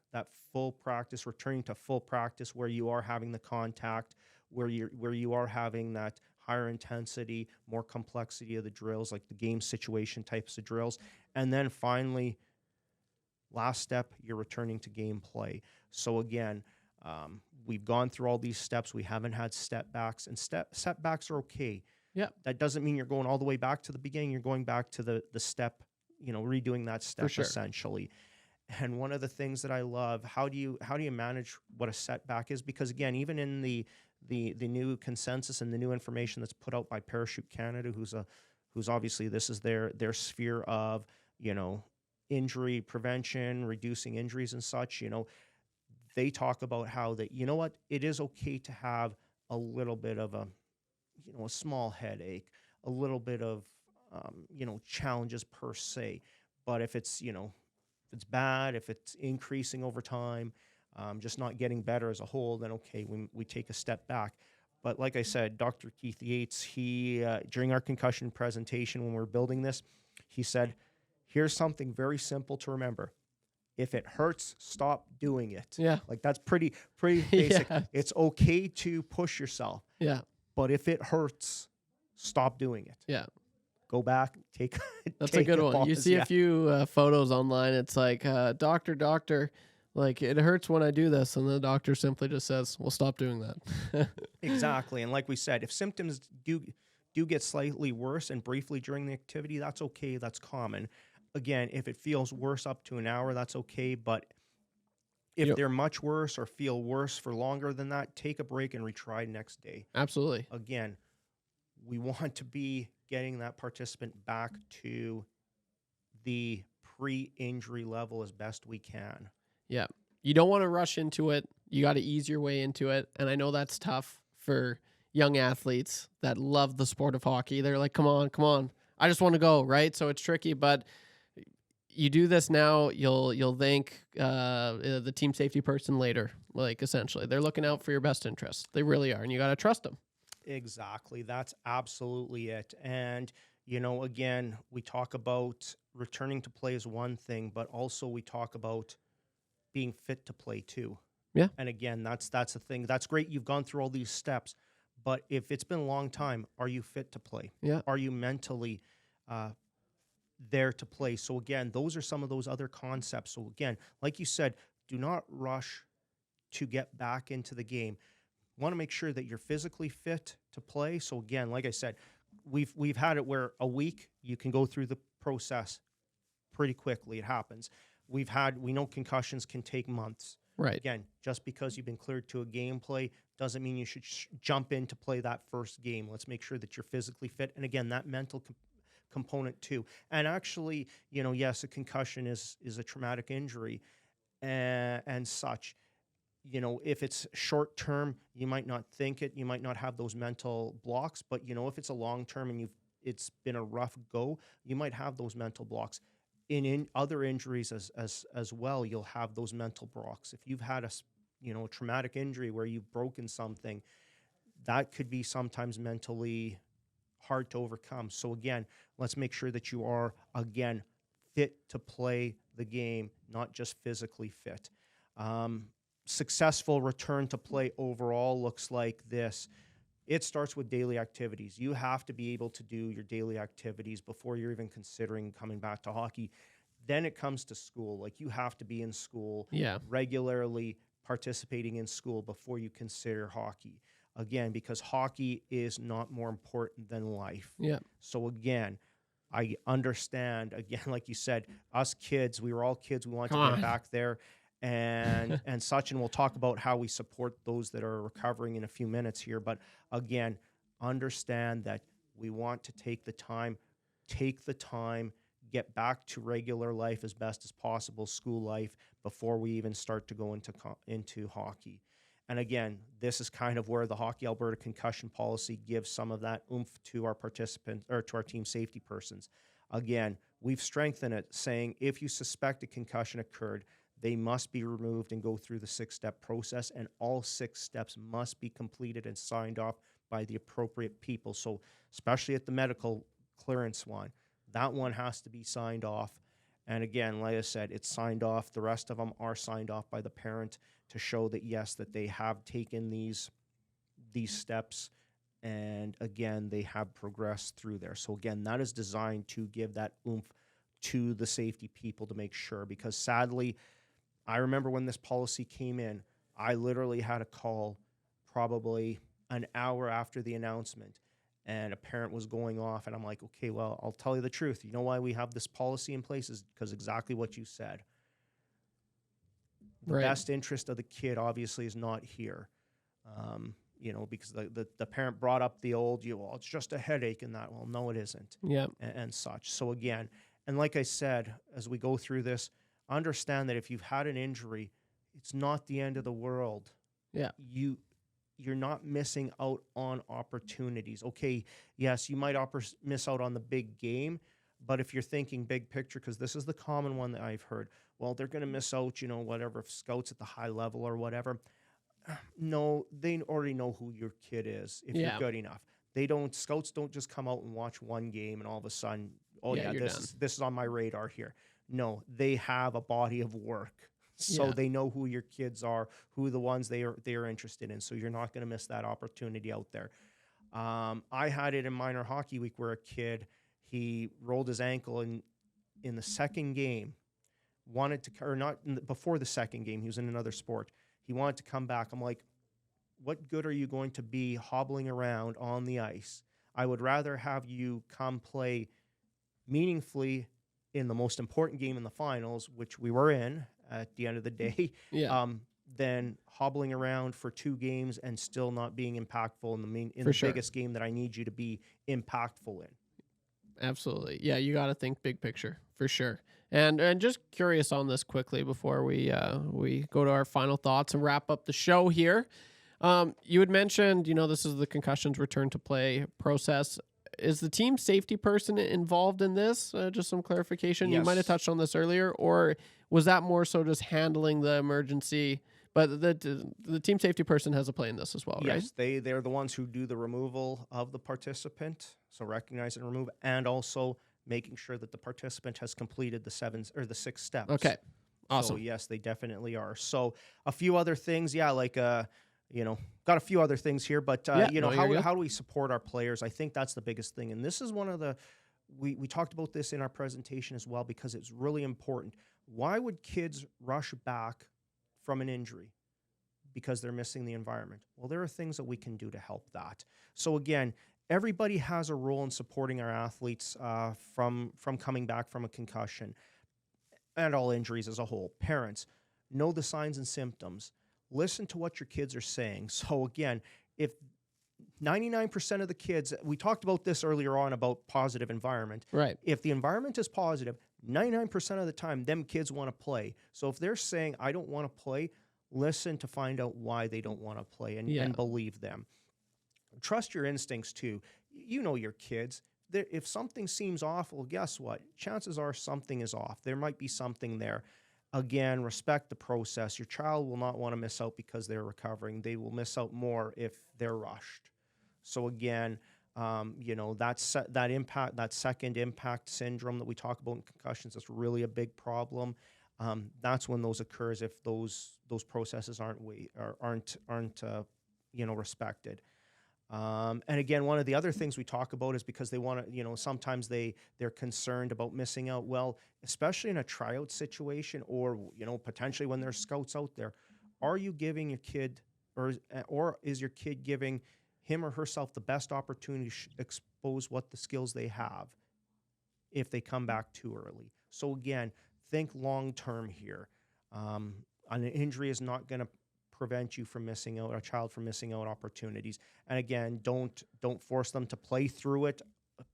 returning to full practice, where you are having the contact, where you are having that higher intensity, more complexity of the drills, like the game situation types of drills. And then finally, last step, you're returning to game play. So again, we've gone through all these steps. We haven't had setbacks, and setbacks are okay. Yeah. That doesn't mean you're going all the way back to the beginning. You're going back to the step, redoing that step essentially. And one of the things that I love, how do you manage what a setback is? Because again, even in the new consensus and the new information that's put out by Parachute Canada, who's obviously, this is their sphere of, injury prevention, reducing injuries and such, they talk about how that, it is okay to have a little bit of a small headache, a little bit of, challenges per se. But if it's, if it's bad, if it's increasing over time, just not getting better as a whole, then okay, we take a step back. But like I said, Dr. Keith Yates, he, during our concussion presentation when we were building this, he said, here's something very simple to remember. If it hurts, stop doing it. Yeah. Like, that's pretty basic. Yeah. It's okay to push yourself. Yeah. But if it hurts, stop doing it. Yeah. Go back, take That's take a good one. pause. You see a few photos online. It's like, doctor, like, it hurts when I do this. And the doctor simply just says, well, stop doing that. Exactly. And like we said, if symptoms do get slightly worse and briefly during the activity, that's okay. That's common. Again, if it feels worse up to an hour, that's okay. But if they're much worse or feel worse for longer than that, take a break and retry next day. Absolutely. Again, we want to be getting that participant back to the pre-injury level as best we can. Yeah. You don't want to rush into it. You got to ease your way into it. And I know that's tough for young athletes that love the sport of hockey. They're like, come on. I just want to go, right? So it's tricky, but you do this now, you'll thank the team safety person later. Like, essentially, they're looking out for your best interest. They really are, and you got to trust them. Exactly. That's absolutely it. And, again, we talk about returning to play is one thing, but also we talk about being fit to play too. Yeah. And again, that's the thing. That's great. You've gone through all these steps, but if it's been a long time, are you fit to play? Yeah. Are you mentally there to play? So again, those are some of those other concepts. So again, like you said, do not rush to get back into the game. Want to make sure that you're physically fit to play. So again, like I said, we've had it where a week you can go through the process pretty quickly. It happens. We know concussions can take months. Right. Again, just because you've been cleared to a gameplay doesn't mean you should jump in to play that first game. Let's make sure that you're physically fit. And again, that mental component too. And actually, yes, a concussion is a traumatic injury and such. If it's short term, you might not think it, you might not have those mental blocks, but if it's a long term and it's been a rough go, you might have those mental blocks. In other injuries as well, you'll have those mental blocks. If you've had a traumatic injury where you've broken something, that could be sometimes mentally hard to overcome. So again, let's make sure that you are, again, fit to play the game, not just physically fit. Successful return to play overall looks like this. It starts with daily activities. You have to be able to do your daily activities before you're even considering coming back to hockey. Then it comes to school. Like, you have to be in school, regularly participating in school before you consider hockey. Again, because hockey is not more important than life. Yeah. So again, I understand, again, like you said, us kids, we were all kids. We want to get back there and such. And we'll talk about how we support those that are recovering in a few minutes here. But again, understand that we want to take the time, get back to regular life as best as possible, school life, before we even start to go into hockey. And again, this is kind of where the Hockey Alberta concussion policy gives some of that oomph to our participants, or to our team safety persons. Again, we've strengthened it, saying if you suspect a concussion occurred, they must be removed and go through the 6-step process, and all 6 steps must be completed and signed off by the appropriate people. So especially at the medical clearance one, that one has to be signed off. And again, like I said, it's signed off. The rest of them are signed off by the parent to show that, yes, that they have taken these steps, and again, they have progressed through there. So again, that is designed to give that oomph to the safety people to make sure, because sadly, I remember when this policy came in, I literally had a call probably an hour after the announcement, and a parent was going off, and I'm like, okay, well, I'll tell you the truth. You know why we have this policy in place is because exactly what you said. The best interest of the kid obviously is not here. Because the parent brought up the old, well, it's just a headache and that. Well, no, it isn't. Yeah. And such. So again, and like I said, as we go through this, understand that if you've had an injury, it's not the end of the world. Yeah. You're not missing out on opportunities. Okay, yes, you might miss out on the big game, but if you're thinking big picture, because this is the common one that I've heard, well, they're going to miss out, whatever, if scouts at the high level or whatever. No, they already know who your kid is if you're good enough. Scouts don't just come out and watch one game and all of a sudden, this is on my radar here. No, they have a body of work. So they know who your kids are, who the ones they are interested in. So you're not going to miss that opportunity out there. I had it in minor hockey week where a kid, he rolled his ankle in the second game, before the second game, he was in another sport. He wanted to come back. I'm like, what good are you going to be hobbling around on the ice? I would rather have you come play meaningfully in the most important game in the finals, which we were in at the end of the day, than hobbling around for 2 games and still not being impactful in the biggest game that I need you to be impactful in. Absolutely. Yeah, you got to think big picture for sure. And just curious on this quickly before we go to our final thoughts and wrap up the show here. You had mentioned, this is the concussions return to play process. Is the team safety person involved in this? Just some clarification. Yes. You might have touched on this earlier, or was that more so just handling the emergency? But the team safety person has a play in this as well, right? Yes, they're the ones who do the removal of the participant, so recognize and remove, and also making sure that the participant has completed the 6 steps. Okay, awesome. So yes, they definitely are. So a few other things, got a few other things here, but how do we support our players? I think that's the biggest thing, and this is one of the we talked about this in our presentation as well because it's really important. Why would kids rush back from an injury? Because they're missing the environment. Well, there are things that we can do to help that. So again, everybody has a role in supporting our athletes from coming back from a concussion and all injuries as a whole. Parents, know the signs and symptoms. Listen to what your kids are saying. So again, if 99% of the kids, we talked about this earlier on about positive environment. Right. If the environment is positive, 99% of the time, them kids want to play. So if they're saying, I don't want to play, listen to find out why they don't want to play and believe them. Trust your instincts too. You know your kids. If something seems off, well, guess what? Chances are something is off. There might be something there. Again, respect the process. Your child will not want to miss out because they're recovering. They will miss out more if they're rushed. So again, that second impact syndrome that we talk about in concussions is really a big problem. That's when those occurs if those processes aren't respected. And again, one of the other things we talk about is because they want to, sometimes they're concerned about missing out. Well, especially in a tryout situation or, potentially when there's scouts out there, are you giving your kid or is your kid giving him or herself the best opportunity to expose what the skills they have if they come back too early? So again, think long-term here. An injury is not going to prevent you from missing out, a child from missing out opportunities. And again, don't force them to play through it.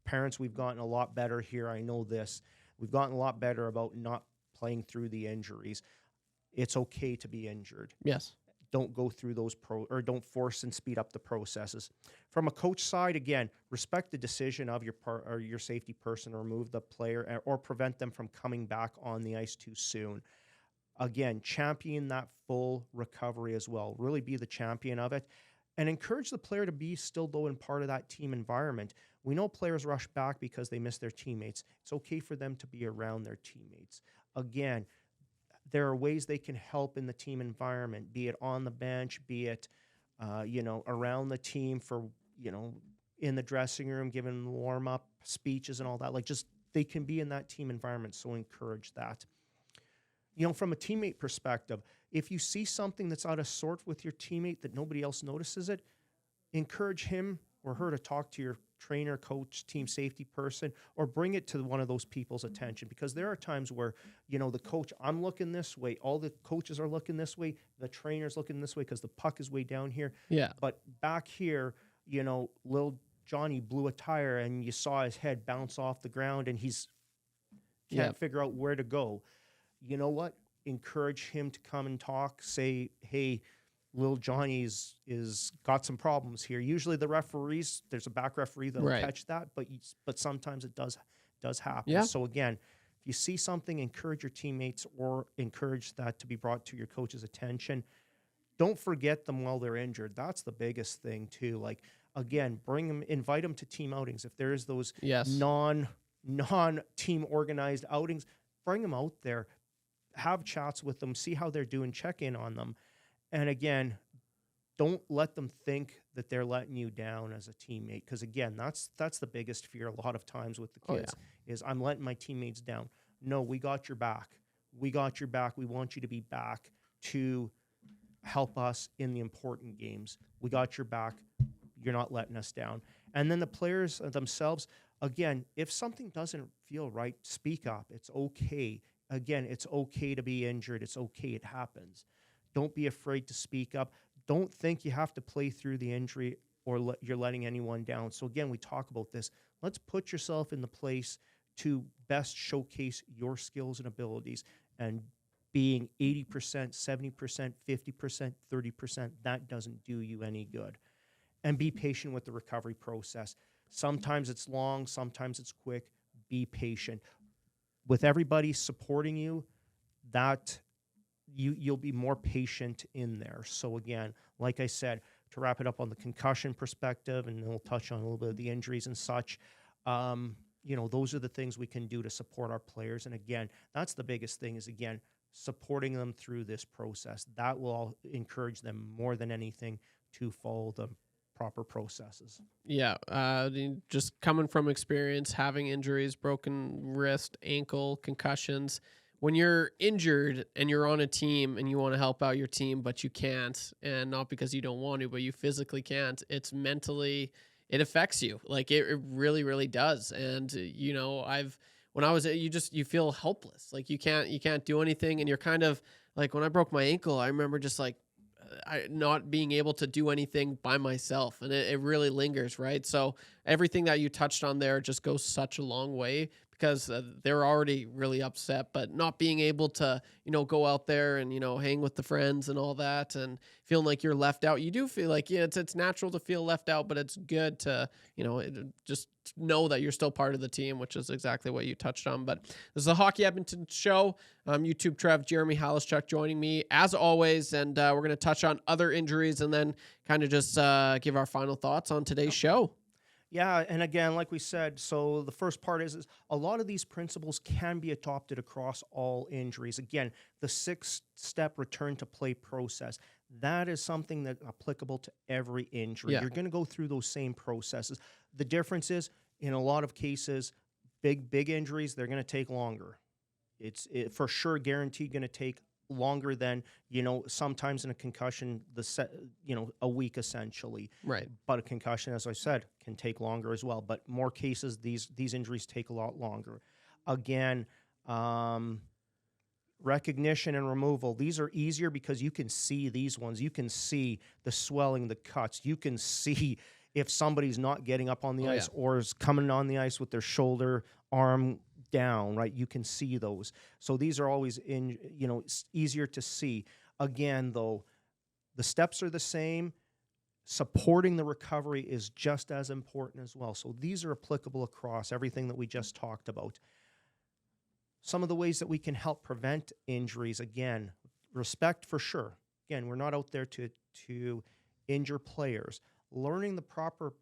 Parents, we've gotten a lot better here. I know this. We've gotten a lot better about not playing through the injuries. It's okay to be injured. Yes. Don't go through those don't force and speed up the processes. From a coach side, again, respect the decision of your safety person to remove the player or prevent them from coming back on the ice too soon. Again, champion that full recovery as well. Really be the champion of it. And encourage the player to be still, though, in part of that team environment. We know players rush back because they miss their teammates. It's okay for them to be around their teammates. Again, there are ways they can help in the team environment, be it on the bench, be it, around the team for, in the dressing room, giving warm-up speeches and all that. They can be in that team environment, so encourage that. From a teammate perspective, if you see something that's out of sort with your teammate that nobody else notices it, encourage him or her to talk to your trainer, coach, team safety person, or bring it to one of those people's attention. Because there are times where, the coach, I'm looking this way, all the coaches are looking this way, the trainer's looking this way because the puck is way down here. Yeah. But back here, little Johnny blew a tire and you saw his head bounce off the ground and he's can't figure out where to go. You know what? Encourage him to come and talk. Say, hey, little Johnny's is got some problems here. Usually the referees, there's a back referee that'll catch that, but sometimes it does happen. Yeah. So again, if you see something, encourage your teammates or encourage that to be brought to your coach's attention. Don't forget them while they're injured. That's the biggest thing too. Like, again, invite them to team outings. If there's those non-team organized outings, bring them out there, have chats with them, see how they're doing, check in on them. And again, don't let them think that they're letting you down as a teammate. Because again, that's the biggest fear a lot of times with the kids is I'm letting my teammates down. No, we got your back. We got your back. We want you to be back to help us in the important games. We got your back. You're not letting us down. And then the players themselves, again, if something doesn't feel right, speak up. It's okay. Again, it's okay to be injured. It's okay. It happens. Don't be afraid to speak up. Don't think you have to play through the injury or you're letting anyone down. So again, we talk about this. Let's put yourself in the place to best showcase your skills and abilities. And being 80%, 70%, 50%, 30%, that doesn't do you any good. And be patient with the recovery process. Sometimes it's long, sometimes it's quick. Be patient. With everybody supporting you, that you'll be more patient in there. So again, like I said, to wrap it up on the concussion perspective, and then we'll touch on a little bit of the injuries and such, those are the things we can do to support our players. And again, that's the biggest thing is, again, supporting them through this process. That will encourage them more than anything to follow the proper processes. Yeah. Just coming from experience, having injuries, broken wrist, ankle, concussions, when you're injured and you're on a team and you want to help out your team, but you can't, and not because you don't want to, but you physically can't, it's mentally, it affects you. Like it really, really does. And, you feel helpless. Like you can't do anything. And you're kind of like, when I broke my ankle, I remember just like, not being able to do anything by myself, and it really lingers, right? So everything that you touched on there just goes such a long way, because they're already really upset, but not being able to, go out there and, hang with the friends and all that, and feeling like you're left out. You do feel like, it's natural to feel left out, but it's good to, just know that you're still part of the team, which is exactly what you touched on. But this is the Hockey Edmonton Show. YouTube Trev, Jeremy Haluschak joining me as always, and we're going to touch on other injuries and then kind of just give our final thoughts on today's show. Yeah, and again, like we said, so the first part is a lot of these principles can be adopted across all injuries. Again, the 6-step return to play process, that is something that's applicable to every injury. Yeah. You're going to go through those same processes. The difference is, in a lot of cases, big injuries, they're going to take longer. It's for sure guaranteed going to take longer than, sometimes in a concussion, a week essentially. Right. But a concussion, as I said, can take longer as well. But more cases, these injuries take a lot longer. Again, recognition and removal, these are easier because you can see these ones. You can see the swelling, the cuts. You can see if somebody's not getting up on the ice or is coming on the ice with their shoulder, arm down, right? You can see those. So these are always easier to see. Again, though, the steps are the same. Supporting the recovery is just as important as well. So these are applicable across everything that we just talked about. Some of the ways that we can help prevent injuries, again, respect for sure. Again, we're not out there to injure players. Learning the proper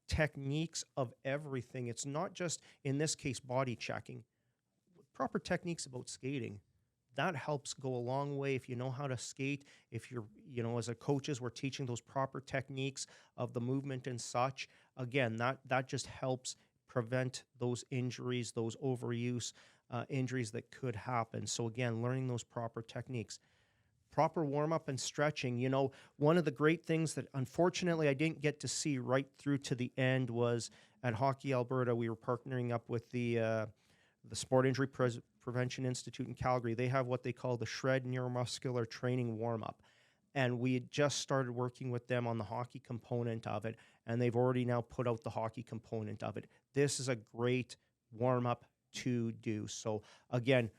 techniques of everything. It's not just, in this case, body checking. Proper techniques about skating. That helps go a long way. If you know how to skate, if you're, as a coaches, we're teaching those proper techniques of the movement and such. Again, that just helps prevent those injuries, those overuse injuries that could happen. So again, learning those proper techniques. proper warm-up and stretching. You know, one of the great things that unfortunately I didn't get to see right through to the end was at Hockey Alberta, we were partnering up with the Sport Injury Prevention Institute in Calgary. They have what they call the Shred Neuromuscular Training Warm-Up. And we had just started working with them on the hockey component of it, and they've already now put out the hockey component of it. This is a great warm-up to do. So again,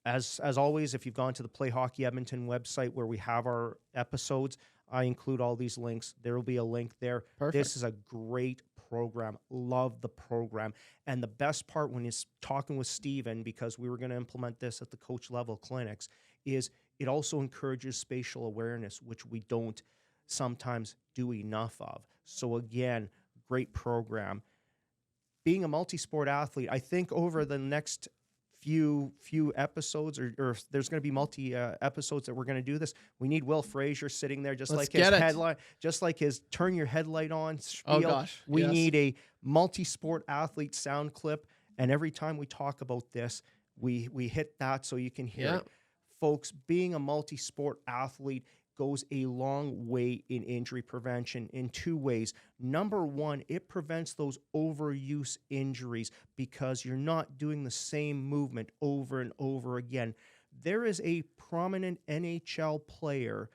as always, if you've gone to the Play Hockey Edmonton website where we have our episodes, I include all these links. There will be a link there. Perfect. This is a great program. Love the program. And the best part when he's talking with Steven, because we were going to implement this at the coach level clinics, is it also encourages spatial awareness, which we don't sometimes do enough of. So again, great program. Being a multi-sport athlete, I think over the next few episodes, or there's going to be multi episodes that we're going to do this. We need Will Frazier sitting there, just like his headline, just like his "Turn Your Headlight On" spiel. Oh gosh, we need a multi-sport athlete sound clip, and every time we talk about this, we hit that so you can hear it. Folks, being a multi-sport athlete goes a long way in injury prevention in two ways. Number one, it prevents those overuse injuries because you're not doing the same movement over and over again. There is a prominent NHL player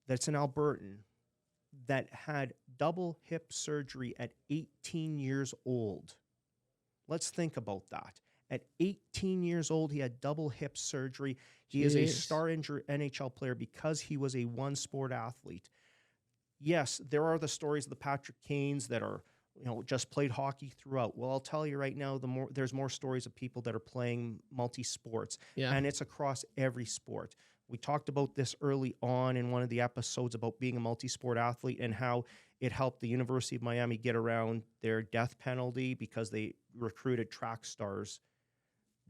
that's an Albertan that had double hip surgery at 18 years old. Let's think about that. At 18 years old, he had double hip surgery. He is a star NHL player because he was a one-sport athlete. Yes, there are the stories of the Patrick Kanes that are, just played hockey throughout. Well, I'll tell you right now, there's more stories of people that are playing multi-sports, and it's across every sport. We talked about this early on in one of the episodes about being a multi-sport athlete and how it helped the University of Miami get around their death penalty because they recruited track stars.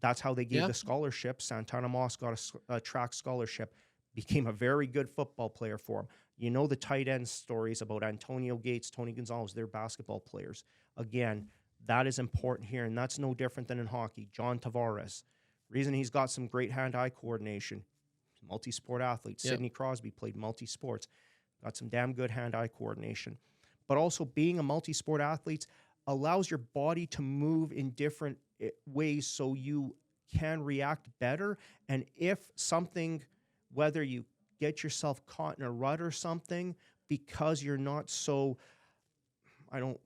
That's how they gave the scholarship. Santana Moss got a track scholarship, became a very good football player for him. You know the tight end stories about Antonio Gates, Tony Gonzalez, they're basketball players. Again, that is important here, and that's no different than in hockey. John Tavares, reason he's got some great hand-eye coordination, multi-sport athlete. Sidney Crosby played multi-sports, got some damn good hand-eye coordination. But also being a multi-sport athlete allows your body to move in different ways so you can react better. And if something, whether you get yourself caught in a rut or something, because you're not so, I'm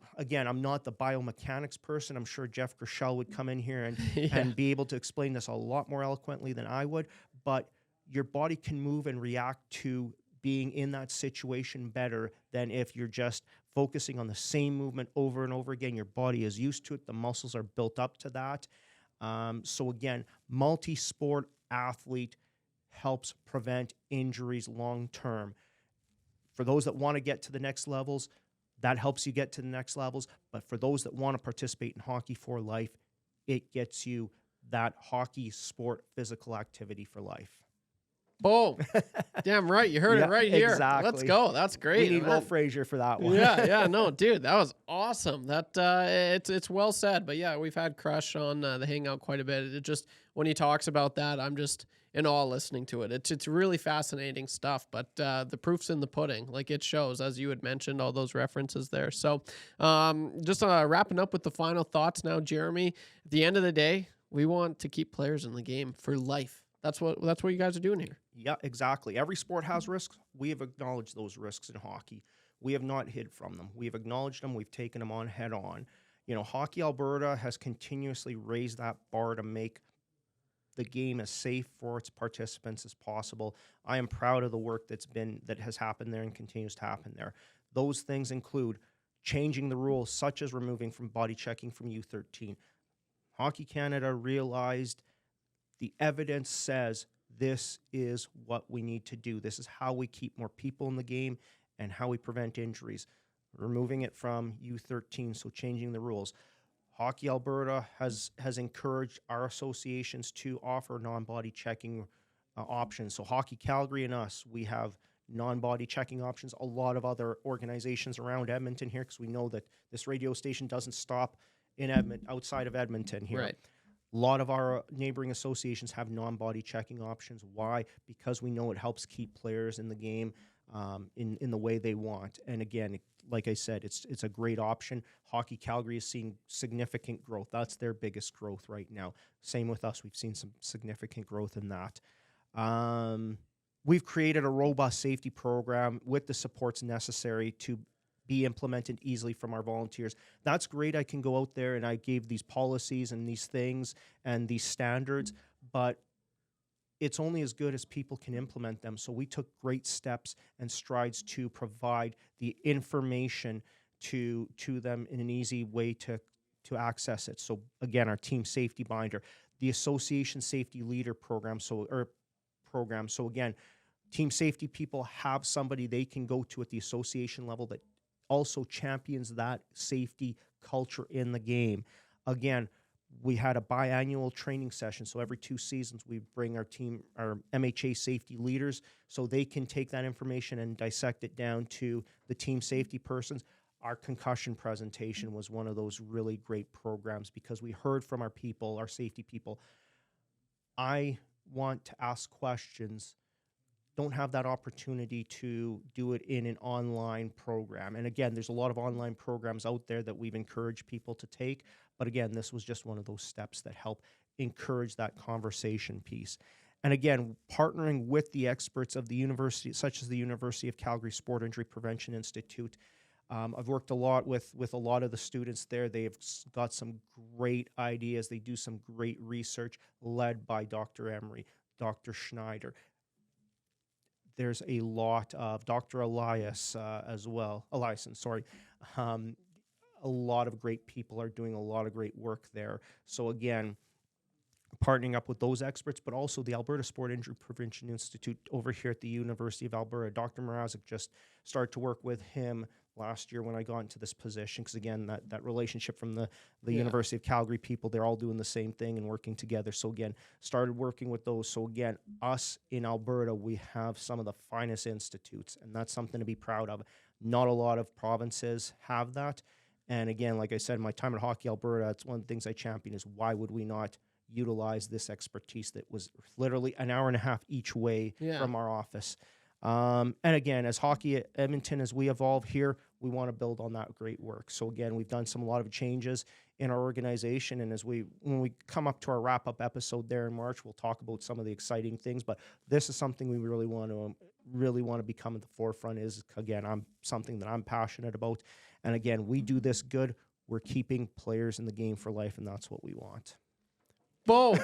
not the biomechanics person. I'm sure Jeff Grishel would come in here and be able to explain this a lot more eloquently than I would, but your body can move and react to being in that situation better than if you're just focusing on the same movement over and over again. Your body is used to it. The muscles are built up to that. So again, multi-sport athlete helps prevent injuries long-term. For those that want to get to the next levels, that helps you get to the next levels. But for those that want to participate in hockey for life, it gets you that hockey sport physical activity for life. Boom. Damn right. You heard it right here. Exactly. Let's go. That's great. We need Will Frazier for that one. No, dude, that was awesome. That it's well said. But yeah, we've had Crush on the Hangout quite a bit. It just, when he talks about that, I'm just in awe listening to it. It's really fascinating stuff, but the proof's in the pudding. Like it shows, as you had mentioned, all those references there. So just wrapping up with the final thoughts now, Jeremy. At the end of the day, we want to keep players in the game for life. That's what you guys are doing here. Yeah, exactly. Every sport has risks. We have acknowledged those risks in hockey. We have not hid from them. We have acknowledged them. We've taken them on head on. Hockey Alberta has continuously raised that bar to make the game as safe for its participants as possible. I am proud of the work that has happened there and continues to happen there. Those things include changing the rules, such as removing from body checking from U13. Hockey Canada realized the evidence says this is what we need to do. This is how we keep more people in the game and how we prevent injuries. Removing it from U13, so changing the rules. Hockey Alberta has encouraged our associations to offer non-body checking options. So Hockey Calgary and us, we have non-body checking options. A lot of other organizations around Edmonton here, because we know that this radio station doesn't stop in outside of Edmonton here. Right. A lot of our neighboring associations have non-body checking options. Why? Because we know it helps keep players in the game in the way they want. And again, like I said, it's a great option. Hockey Calgary is seeing significant growth. That's their biggest growth right now. Same with us. We've seen some significant growth in that. We've created a robust safety program with the supports necessary to be implemented easily from our volunteers. That's great. I can go out there and I gave these policies and these things and these standards, but it's only as good as people can implement them. So we took great steps and strides to provide the information to them in an easy way to access it. So again, our team safety binder, the association safety leader program. So again, team safety people have somebody they can go to at the association level that also champions that safety culture in the game. Again, we had a biannual training session. So every 2 seasons, we bring our MHA safety leaders so they can take that information and dissect it down to the team safety persons. Our concussion presentation was one of those really great programs because we heard from our people, our safety people. I want to ask questions, don't have that opportunity to do it in an online program. And again, there's a lot of online programs out there that we've encouraged people to take. But again, this was just one of those steps that help encourage that conversation piece. And again, partnering with the experts of the university, such as the University of Calgary Sport Injury Prevention Institute. I've worked a lot with a lot of the students there. They've got some great ideas. They do some great research led by Dr. Emery, Dr. Schneider. There's a lot of Dr. Eliason, sorry. A lot of great people are doing a lot of great work there. So again, partnering up with those experts, but also the Alberta Sport Injury Prevention Institute over here at the University of Alberta. Dr. Mrazek just started to work with him last year when I got into this position, because again, that relationship from the University of Calgary people, they're all doing the same thing and working together. So again, started working with those. So again, us in Alberta, we have some of the finest institutes, and that's something to be proud of. Not a lot of provinces have that. And again, like I said, my time at Hockey Alberta, it's one of the things I champion is why would we not utilize this expertise that was literally an hour and a half each way from our office. And again, as Hockey Edmonton, as we evolve here, we want to build on that great work. So again, we've done a lot of changes in our organization. And when we come up to our wrap-up episode there in March, we'll talk about some of the exciting things. But this is something we really want to become at the forefront. Is again, something that I'm passionate about. And again, we do this good. We're keeping players in the game for life, and that's what we want. Boom.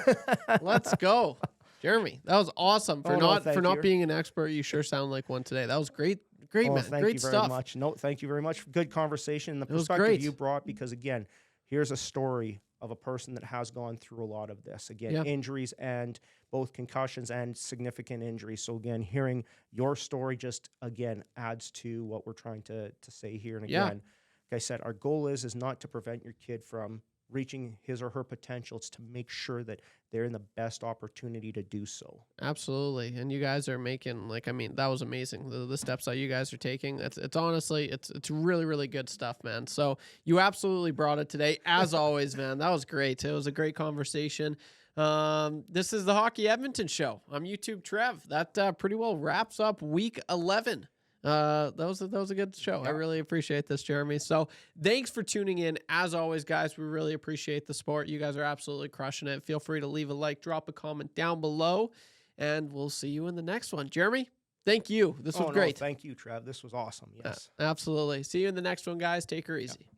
Let's go. Jeremy, that was awesome. For not being an expert, you sure sound like one today. That was great, man. Great stuff. Thank you very much. No, thank you very much. Good conversation. And the perspective you brought, because again, here's a story of a person that has gone through a lot of this. Again, injuries and both concussions and significant injuries. So again, hearing your story just again adds to what we're trying to say here. And again, like I said, our goal is not to prevent your kid from reaching his or her potential. It's to make sure that they're in the best opportunity to do so. Absolutely. And you guys are making, that was amazing. The steps that you guys are taking, it's honestly, it's really, really good stuff, man. So you absolutely brought it today. As always, man, that was great. It was a great conversation. This is the Hockey Edmonton Show. I'm YouTube Trev. That pretty well wraps up week 11. That was a good show. I really appreciate this, Jeremy. So thanks for tuning in. As always, guys, we really appreciate the support. You guys are absolutely crushing it. Feel free to leave a like, drop a comment down below, and we'll see you in the next one. Jeremy, thank you. This was great. Thank you, Trev. This was awesome. Yes. Absolutely. See you in the next one, guys. Take her easy.